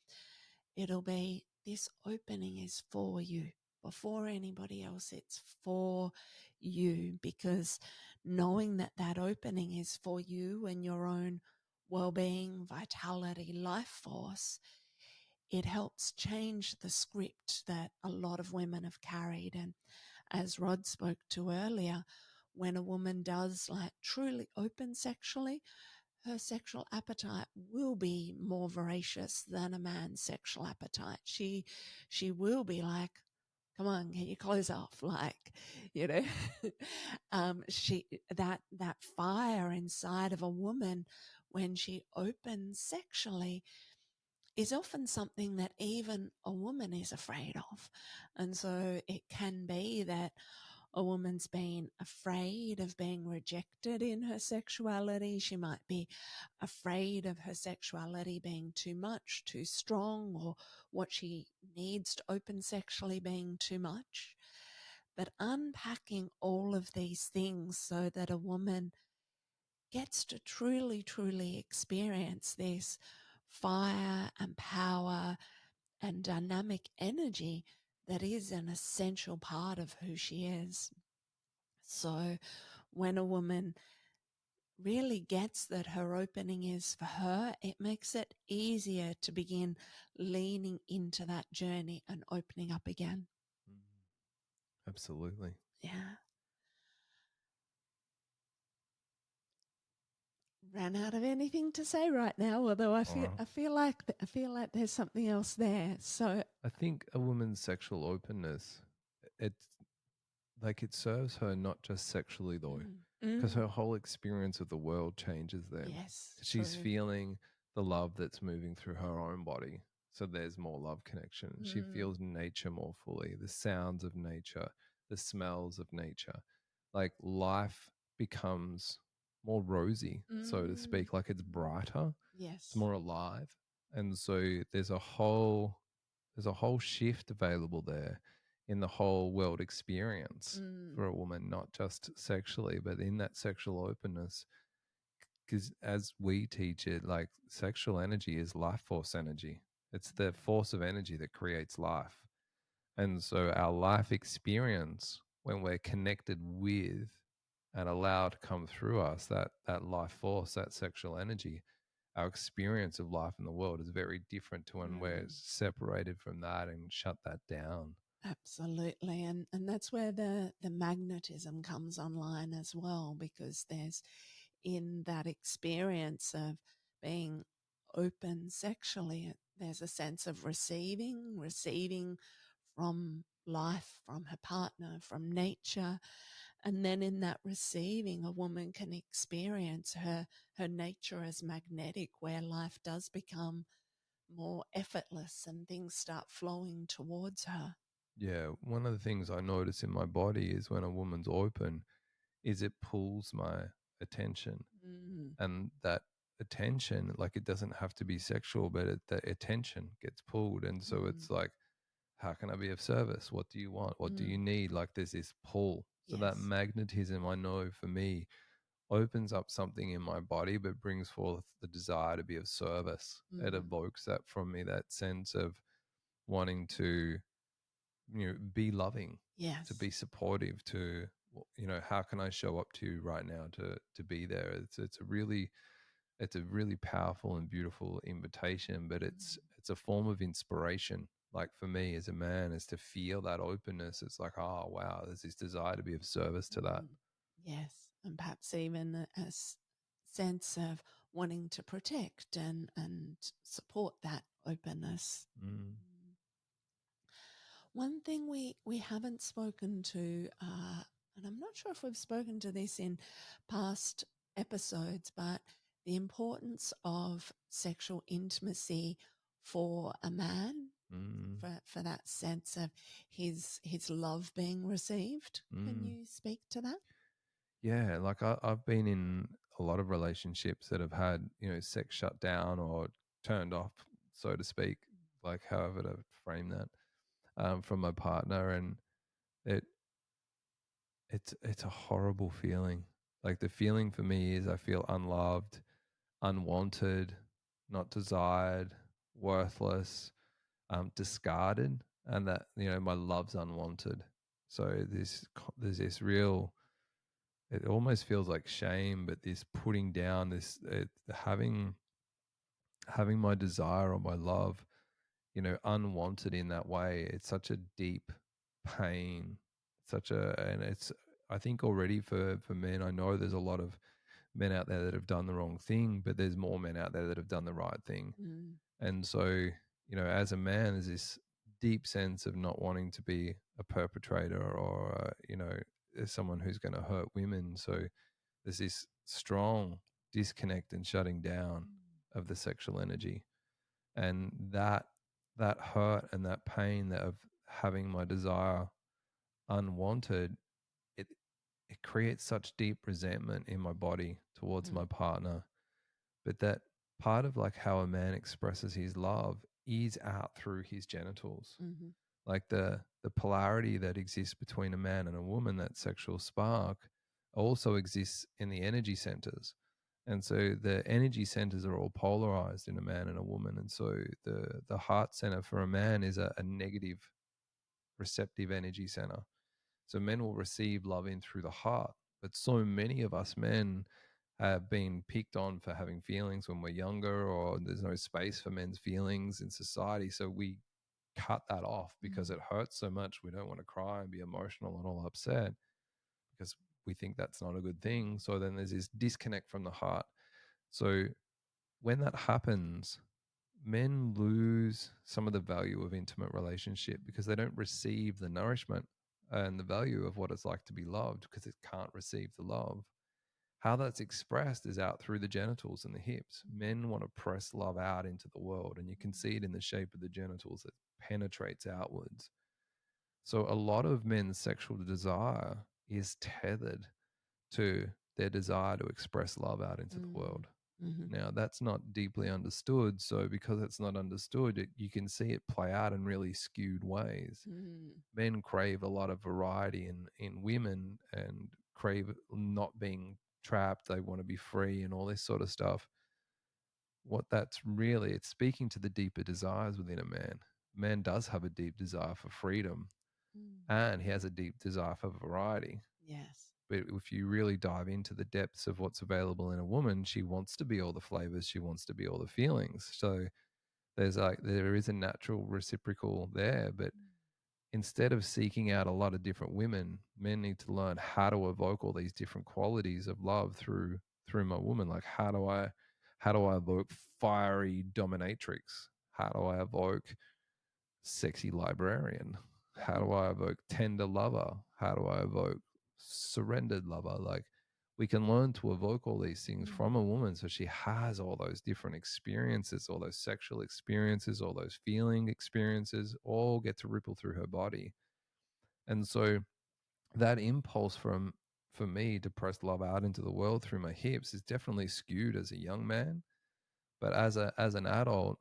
it'll be this opening is for you. Before anybody else, it's for you, because knowing that that opening is for you and your own well-being, vitality, life force, it helps change the script that a lot of women have carried. And as Rod spoke to earlier, when a woman does like truly open sexually, her sexual appetite will be more voracious than a man's sexual appetite. She will be like, come on, get your clothes off, like, you know. She that fire inside of a woman when she opens sexually is often something that even a woman is afraid of. And so it can be that a woman's been afraid of being rejected in her sexuality. She might be afraid of her sexuality being too much, too strong, or what she needs to open sexually being too much. But unpacking all of these things so that a woman gets to truly, truly experience this fire and power and dynamic energy that is an essential part of who she is. So when a woman really gets that her opening is for her, it makes it easier to begin leaning into that journey and opening up again. Absolutely. Yeah. Ran out of anything to say right now, although I feel Wow. I feel like there's something else there. So I think a woman's sexual openness, it's like it serves her not just sexually though, because her whole experience of the world changes then. yes, She's true. feeling the love that's moving through her own body. So there's more love connection. She feels nature more fully, the sounds of nature, the smells of nature. Like life becomes more rosy, so to speak, like it's brighter, it's Yes. more alive. And so there's a whole shift available there in the whole world experience Mm. for a woman, not just sexually, but in that sexual openness. Because as we teach it, like sexual energy is life force energy. It's the force of energy that creates life. And so our life experience, when we're connected with and allowed to come through us, that life force, that sexual energy, our experience of life in the world is very different to when we're Mm. separated from that and shut that down. Absolutely. And that's where the magnetism comes online as well, because there's in that experience of being open sexually, there's a sense of receiving from life, from her partner, from nature. And then in that receiving, a woman can experience her nature as magnetic, where life does become more effortless and things start flowing towards her. Yeah, one of the things I notice in my body is when a woman's open, is it pulls my attention, Mm. and that attention, like it doesn't have to be sexual, but the attention gets pulled, and so Mm. it's like, how can I be of service? What do you want? What do Mm. you need? Like there's this pull. So that Yes. magnetism, I know for me, opens up something in my body, but brings forth the desire to be of service. It Mm. evokes that from me, that sense of wanting to, be loving, to Yes. be supportive, to, how can I show up to you right now to be there? It's a really powerful and beautiful invitation, but Mm. it's a form of inspiration. Like for me as a man, is to feel that openness. It's like, oh wow, there's this desire to be of service to that. Mm. Yes. And perhaps even a sense of wanting to protect and support that openness. Mm. Mm. One thing we haven't spoken to, and I'm not sure if we've spoken to this in past episodes, but the importance of sexual intimacy for a man, Mm. for that sense of his love being received. Can Mm. you speak to that? Yeah, like I've been in a lot of relationships that have had, sex shut down or turned off, so to speak, like however to frame that, from my partner, and it it's a horrible feeling. Like the feeling for me is I feel unloved, unwanted, not desired, worthless, discarded, and that my love's unwanted. So there's this real. It almost feels like shame, but this putting down, having my desire or my love, unwanted in that way. It's such a deep pain, and it's, I think already for men, I know there's a lot of men out there that have done the wrong thing, but there's more men out there that have done the right thing. Mm. And so, as a man, there's this deep sense of not wanting to be a perpetrator or, as someone who's going to hurt women. So there's this strong disconnect and shutting down of the sexual energy, and that hurt and that pain that of having my desire unwanted, it it creates such deep resentment in my body towards Mm. my partner. But that part of like how a man expresses his love is out through his genitals. Mm-hmm. Like the polarity that exists between a man and a woman, that sexual spark, also exists in the energy centers. And so the energy centers are all polarized in a man and a woman. And so the heart center for a man is a negative receptive energy center. So men will receive love in through the heart. But so many of us men have been picked on for having feelings when we're younger, or there's no space for men's feelings in society. So we cut that off because Mm. it hurts so much. We don't want to cry and be emotional and all upset because we think that's not a good thing. So then there's this disconnect from the heart. So when that happens, men lose some of the value of intimate relationship because they don't receive the nourishment and the value of what it's like to be loved because it can't receive the love. How that's expressed is out through the genitals and the hips. Men want to press love out into the world, and you can see it in the shape of the genitals that penetrates outwards. So, a lot of men's sexual desire is tethered to their desire to express love out into the Mm. world. Now, that's not deeply understood. So, because it's not understood, you can see it play out in really skewed ways. Men crave a lot of variety in women and crave not being trapped. They want to be free and all this sort of stuff. What that's really, it's speaking to the deeper desires within a man. Man does have a deep desire for freedom and he has a deep desire for variety. Yes. But if you really dive into the depths of what's available in a woman, she wants to be all the flavors, she wants to be all the feelings. So there is a natural reciprocal there, but instead of seeking out a lot of different women, men need to learn how to evoke all these different qualities of love through my woman. Like how do I evoke fiery dominatrix? How do I evoke sexy librarian? How do I evoke tender lover? How do I evoke surrendered lover? Like we can learn to evoke all these things from a woman so she has all those different experiences, all those sexual experiences, all those feeling experiences, all get to ripple through her body. And so that impulse for me to press love out into the world through my hips is definitely skewed as a young man. But as an adult,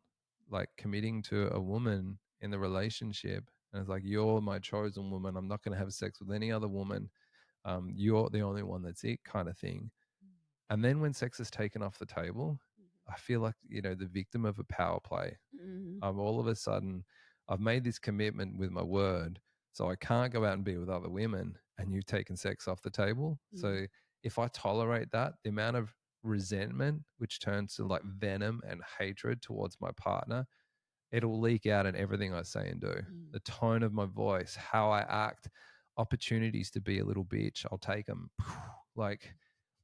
like committing to a woman in the relationship, and it's like, you're my chosen woman. I'm not going to have sex with any other woman. You're the only one that's it, kind of thing. And then when sex is taken off the table, I feel like, the victim of a power play. I'm all of a sudden, I've made this commitment with my word, so I can't go out and be with other women, and you've taken sex off the table. So if I tolerate that, the amount of resentment, which turns to like venom and hatred towards my partner, it'll leak out in everything I say and do. The tone of my voice, how I act, opportunities to be a little bitch, I'll take them. Like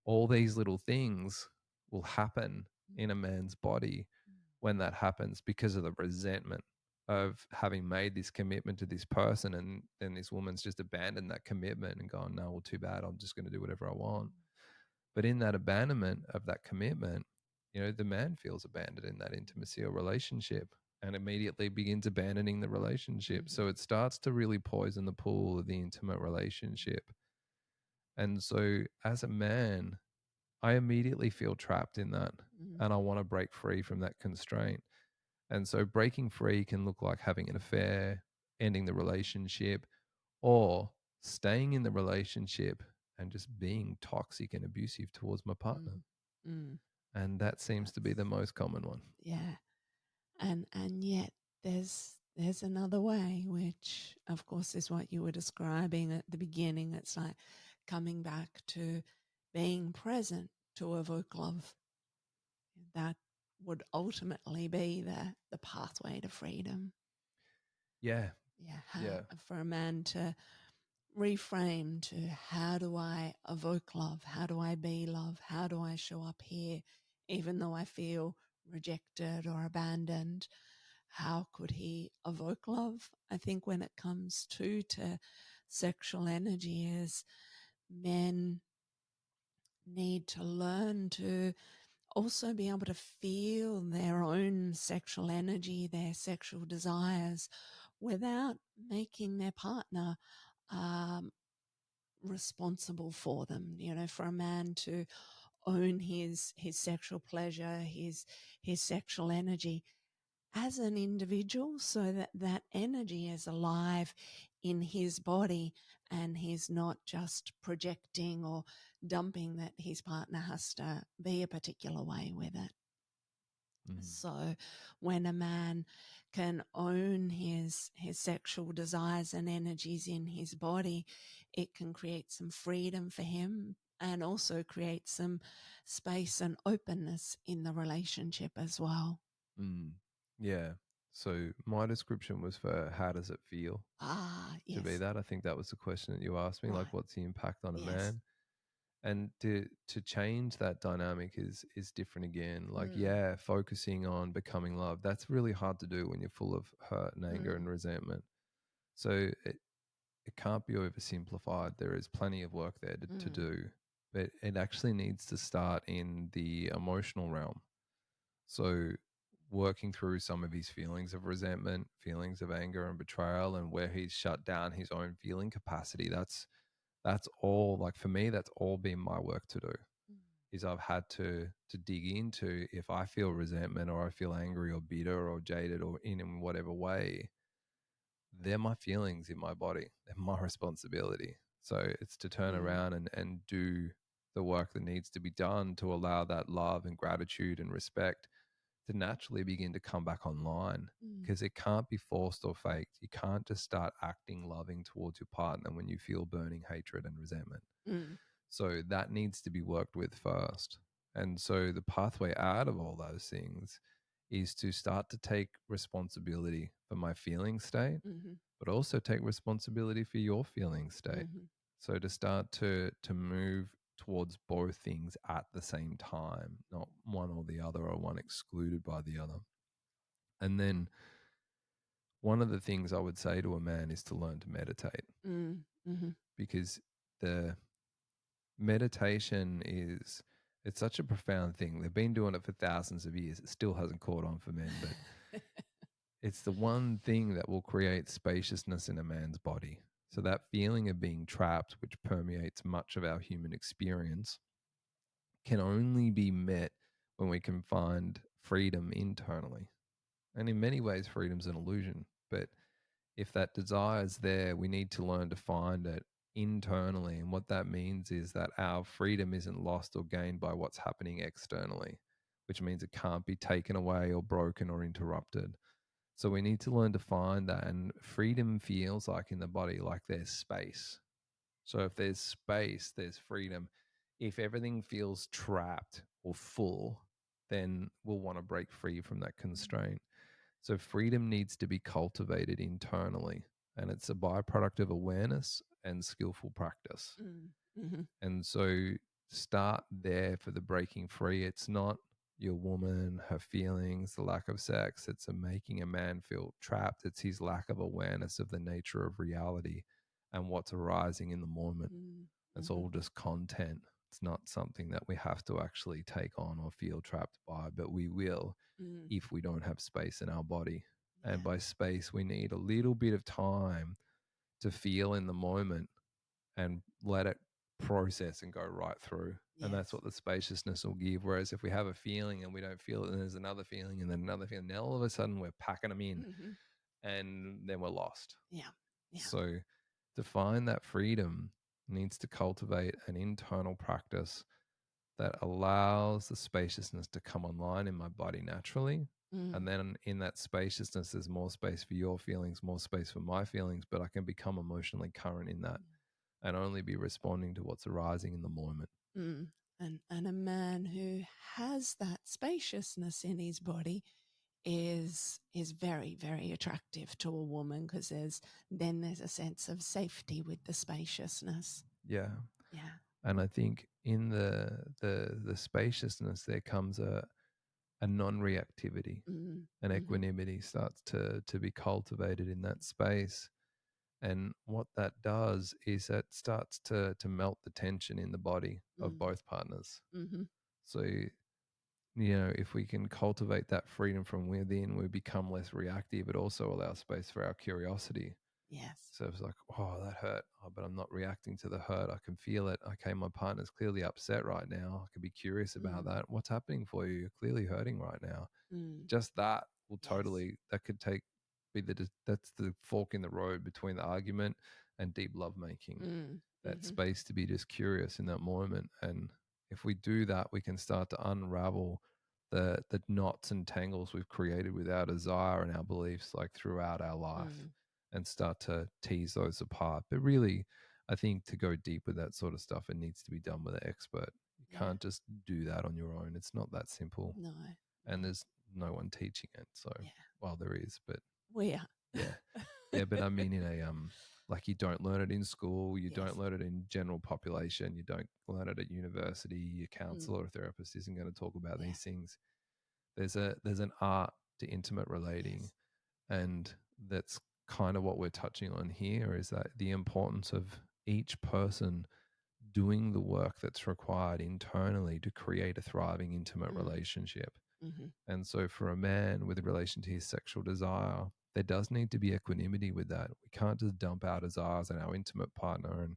all these little things will happen in a man's body when that happens because of the resentment of having made this commitment to this person, and then this woman's just abandoned that commitment and gone, no, well, too bad, I'm just going to do whatever I want. But in that abandonment of that commitment, the man feels abandoned in that intimacy or relationship and immediately begins abandoning the relationship. So it starts to really poison the pool of the intimate relationship. And so as a man, I immediately feel trapped in that and I want to break free from that constraint. And so breaking free can look like having an affair, ending the relationship, or staying in the relationship and just being toxic and abusive towards my partner. And that seems to be the most common one. Yeah. And yet there's another way, which of course is what you were describing at the beginning. It's like coming back to being present to evoke love. That would ultimately be the pathway to freedom. Yeah. Yeah. For a man to reframe to, how do I evoke love? How do I be love? How do I show up here even though I feel rejected or abandoned? How could he evoke love? I think when it comes to sexual energy, is men need to learn to also be able to feel their own sexual energy, their sexual desires, without making their partner responsible for them. For a man to own his sexual pleasure, his sexual energy as an individual, so that that energy is alive in his body and he's not just projecting or dumping that his partner has to be a particular way with it. So when a man can own his sexual desires and energies in his body, it can create some freedom for him and also create some space and openness in the relationship as well. Yeah. So my description was for how does it feel Yes. to be that. I think that was the question that you asked me, like what's the impact on a man? And to change that dynamic is different again. Like, focusing on becoming love, that's really hard to do when you're full of hurt and anger and resentment. So it can't be oversimplified. There is plenty of work there to do, but it actually needs to start in the emotional realm. So working through some of his feelings of resentment, feelings of anger and betrayal, and where he's shut down his own feeling capacity. That's all, like for me, that's all been my work to do. is I've had to dig into if I feel resentment or I feel angry or bitter or jaded or in whatever way, they're my feelings in my body. They're my responsibility. So it's to turn Mm. around and do the work that needs to be done to allow that love and gratitude and respect to naturally begin to come back online, Mm. because it can't be forced or faked. You can't just start acting loving towards your partner when you feel burning hatred and resentment. Mm. So that needs to be worked with first. And so the pathway out of all those things is to start to take responsibility for my feeling state, Mm-hmm. but also take responsibility for your feeling state. Mm-hmm. So to start to move towards both things at the same time, not one or the other or one excluded by the other. And then one of the things I would say to a man is to learn to meditate, Mm-hmm. because the meditation is, it's such a profound thing. They've been doing it for thousands of years. It still hasn't caught on for men, but it's the one thing that will create spaciousness in a man's body. So that feeling of being trapped, which permeates much of our human experience, can only be met when we can find freedom internally. And in many ways, freedom's an illusion. But if that desire is there, we need to learn to find it internally. And what that means is that our freedom isn't lost or gained by what's happening externally, which means it can't be taken away or broken or interrupted. So we need to learn to find that. And freedom feels like in the body, like there's space. So if there's space, there's freedom. If everything feels trapped or full, then we'll want to break free from that constraint. So freedom needs to be cultivated internally, and it's a byproduct of awareness and skillful practice. Mm-hmm. And so start there for the breaking free. It's not your woman, her feelings, the lack of sex. It's a making a man feel trapped. It's his lack of awareness of the nature of reality and what's arising in the moment. It's Mm-hmm. all just content. It's not something that we have to actually take on or feel trapped by, but we will Mm. if we don't have space in our body. Yeah. And by space, we need a little bit of time to feel in the moment and let it process and go right through. And that's Yes. what the spaciousness will give. Whereas if we have a feeling and we don't feel it, and there's another feeling and then another feeling, now all of a sudden we're packing them in Mm-hmm. and then we're lost. Yeah. Yeah. So to find that freedom needs to cultivate an internal practice that allows the spaciousness to come online in my body naturally. Mm. And then in that spaciousness, there's more space for your feelings, more space for my feelings, but I can become emotionally current in that and only be responding to what's arising in the moment. Mm. And a man who has that spaciousness in his body is very, very attractive to a woman, because there's a sense of safety with the spaciousness. Yeah. Yeah. And I think in the spaciousness there comes a non-reactivity. Mm. And Mm-hmm. equanimity starts to be cultivated in that space. And what that does is that starts to melt the tension in the body of both partners. Mm-hmm. So, if we can cultivate that freedom from within, we become less reactive. It also allows space for our curiosity. Yes. So it's like, oh, that hurt, oh, but I'm not reacting to the hurt. I can feel it. Okay, my partner's clearly upset right now. I can be curious about that. What's happening for you? You're clearly hurting right now. Mm. Just that will Yes. totally, that could that's the fork in the road between the argument and deep lovemaking. That Mm-hmm. space to be just curious in that moment. And if we do that, we can start to unravel the knots and tangles we've created with our desire and our beliefs like throughout our life, and start to tease those apart. But really, I think to go deep with that sort of stuff, it needs to be done with an expert. You can't just do that on your own. It's not that simple. No. And there's no one teaching it. So, well, there is, but yeah. yeah, but I mean, in a like you don't learn it in school, you don't learn it in general population, you don't learn it at university. Your counselor or therapist isn't going to talk about these things. There's an art to intimate relating, and that's kind of what we're touching on here, is that the importance of each person doing the work that's required internally to create a thriving intimate relationship. And so for a man with relation to his sexual desire, there does need to be equanimity with that. We can't just dump our desires on our intimate partner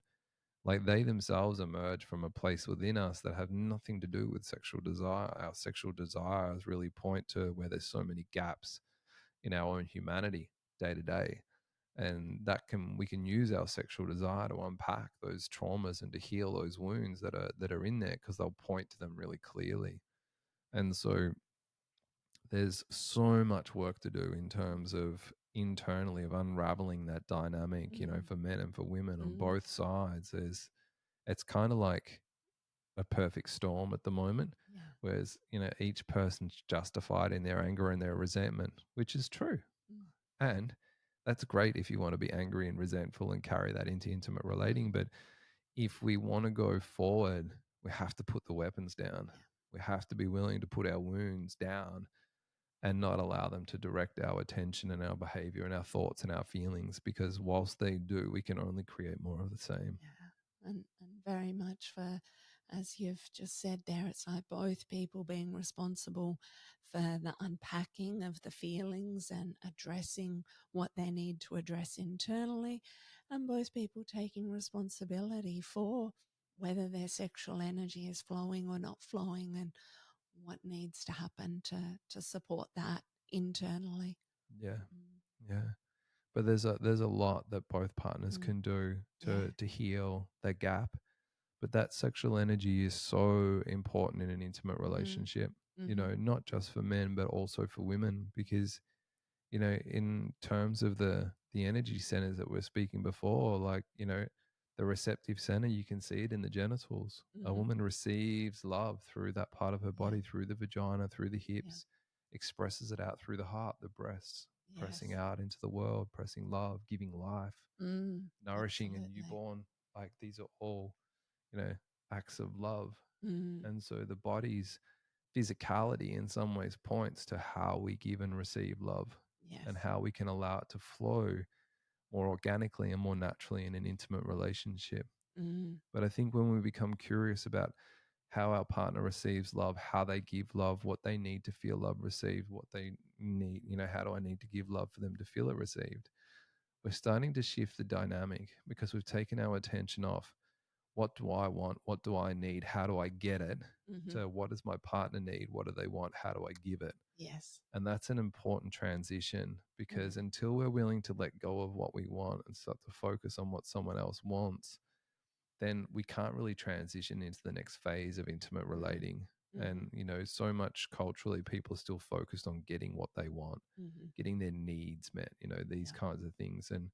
Like they themselves emerge from a place within us that have nothing to do with sexual desire. Our sexual desires really point to where there's so many gaps in our own humanity day to day. And that can we can use our sexual desire to unpack those traumas and to heal those wounds that are in there, because they'll point to them really clearly. And so there's so much work to do in terms of internally of unraveling that dynamic, Mm, for men and for women on mm, both sides. It's kind of like a perfect storm at the moment, yeah. whereas, each person's justified in their anger and their resentment, which is true. Mm, And that's great if you want to be angry and resentful and carry that into intimate relating. mm, But if we want to go forward, we have to put the weapons down. yeah. We have to be willing to put our wounds down and not allow them to direct our attention and our behavior and our thoughts and our feelings, because whilst they do, we can only create more of the same. Yeah, and very much for, as you've just said there, it's like both people being responsible for the unpacking of the feelings and addressing what they need to address internally, and both people taking responsibility for whether their sexual energy is flowing or not flowing, and what needs to happen to support that internally. Yeah. Mm, Yeah. But there's a lot that both partners mm, can do yeah. to heal that gap. But that sexual energy is so important in an intimate Mm, relationship, mm-hmm, not just for men, but also for women, because, in terms of the energy centers that we're speaking before, like, the receptive center, you can see it in the genitals. A mm-hmm, woman receives love through that part of her yeah, body, through the vagina, through the yeah. hips, expresses it out through the heart, the breasts, pressing Yes. out into the world, pressing love, giving life, nourishing a Absolutely. newborn. Like these are all, you know, acts of love. Mm, And so the body's physicality in some ways points to how we give and receive love, and yes. how we can allow it to flow more organically and more naturally in an intimate relationship. Mm, But I think when we become curious about how our partner receives love, how they give love, what they need to feel love received, what they need, how do I need to give love for them to feel it received? We're starting to shift the dynamic, because we've taken our attention off what do I want? What do I need? How do I get it? mm-hmm. To what does my partner need? What do they want? How do I give it? Yes. And that's an important transition, Mm, because until we're willing to let go of what we want and start to focus on what someone else wants, then we can't really transition into the next phase of intimate mm, relating. mm-hmm, And, so much culturally, people are still focused on getting what they want, mm-hmm. getting their needs met, these Yeah. kinds of things. And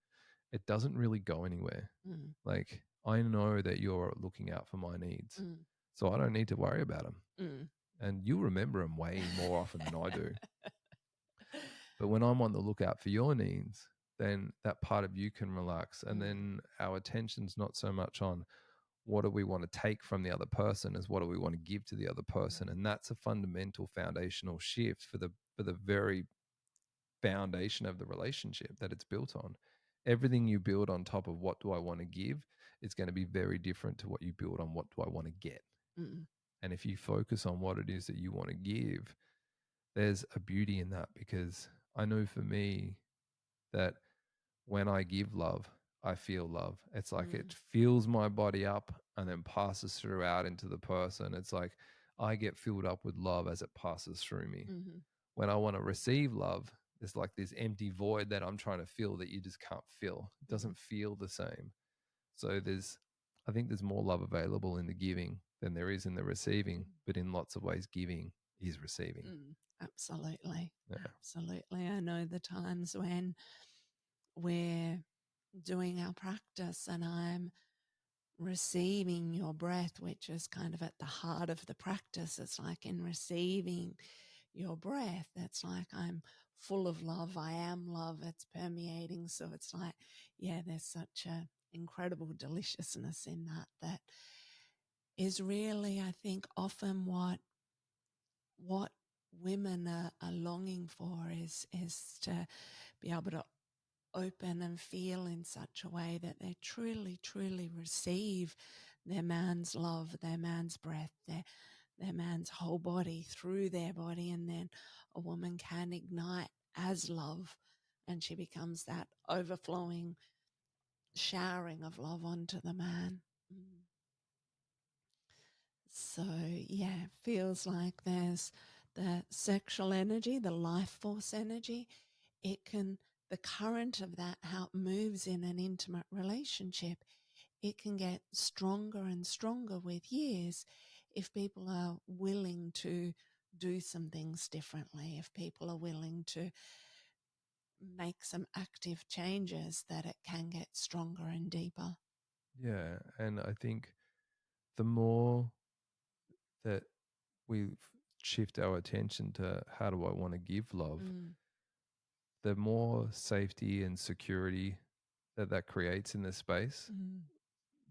it doesn't really go anywhere. Mm, Like, I know that you're looking out for my needs, mm, so I don't need to worry about them. mm. And you remember them way more often than I do. But when I'm on the lookout for your needs, then that part of you can relax. And Mm, then our attention's not so much on what do we want to take from the other person as what do we want to give to the other person. mm, And that's a fundamental foundational shift for the very foundation of the relationship that it's built on. Everything you build on top of what do I want to give is going to be very different to what you build on what do I want to get. mm, And if you focus on what it is that you want to give, there's a beauty in that, because I know for me that when I give love, I feel love. It's like mm, it fills my body up and then passes through out into the person. It's like I get filled up with love as it passes through me. mm-hmm. When I want to receive love, there's like this empty void that I'm trying to fill that you just can't fill. It Mm, doesn't feel the same. So I think there's more love available in the giving than there is in the receiving, but in lots of ways, giving is receiving. mm. Absolutely. Yeah. Absolutely. I know the times when we're doing our practice and I'm receiving your breath, which is kind of at the heart of the practice. It's like in receiving your breath, it's like I'm full of love. I am love. It's permeating. So it's like, yeah, there's such a incredible deliciousness in that is really, I think, often what women are longing for is to be able to open and feel in such a way that they truly, truly receive their man's love, their man's breath, their man's whole body through their body. And then a woman can ignite as love and she becomes that overflowing showering of love onto the man. Mm. So, yeah, feels like there's the sexual energy, the life force energy. It can, the current of that, how it moves in an intimate relationship, it can get stronger and stronger with years if people are willing to do some things differently, if people are willing to make some active changes, that it can get stronger and deeper. Yeah. And I think the more that we shift our attention to how do I want to give love, the more safety and security that creates in this space,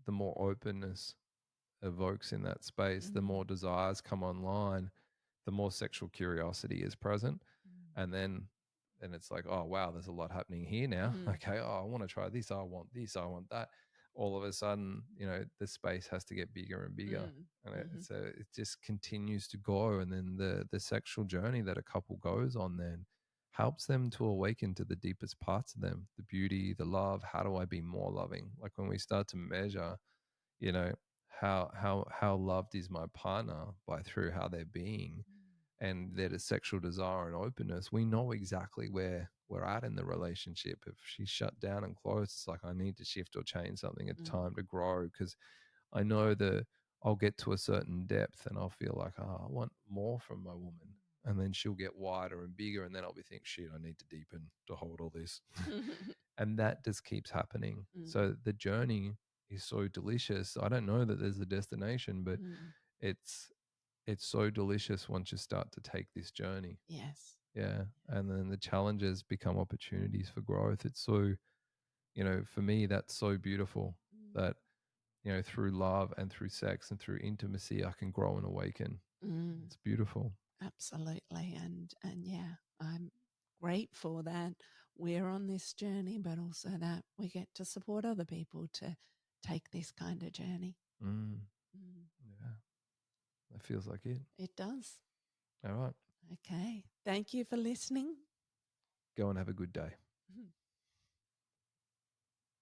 the more openness evokes in that space, the more desires come online, the more sexual curiosity is present. And then it's like, oh wow, there's a lot happening here now. Okay, oh, I want to try this, I want this, I want that. All of a sudden, the space has to get bigger and bigger. And it just continues to go. And then the sexual journey that a couple goes on then helps them to awaken to the deepest parts of them, the beauty, the love. How do I be more loving? Like when we start to measure, you know, how loved is my partner by through how they're being, and that is sexual desire and openness, we know exactly where we're at in the relationship. If she's shut down and closed, it's like I need to shift or change something. It's time to grow, because I know that I'll get to a certain depth and I'll feel like, oh, I want more from my woman. And then she'll get wider and bigger. And then I'll be thinking, shit, I need to deepen to hold all this. And that just keeps happening. So the journey is so delicious. I don't know that there's a destination, but it's so delicious once you start to take this journey. Yes. Yeah. And then the challenges become opportunities for growth. It's so, for me, that's so beautiful that, through love and through sex and through intimacy, I can grow and awaken. It's beautiful. Absolutely. And yeah, I'm grateful that we're on this journey, but also that we get to support other people to take this kind of journey. Yeah. That feels like it. It does. All right. Okay. Thank you for listening. Go and have a good day.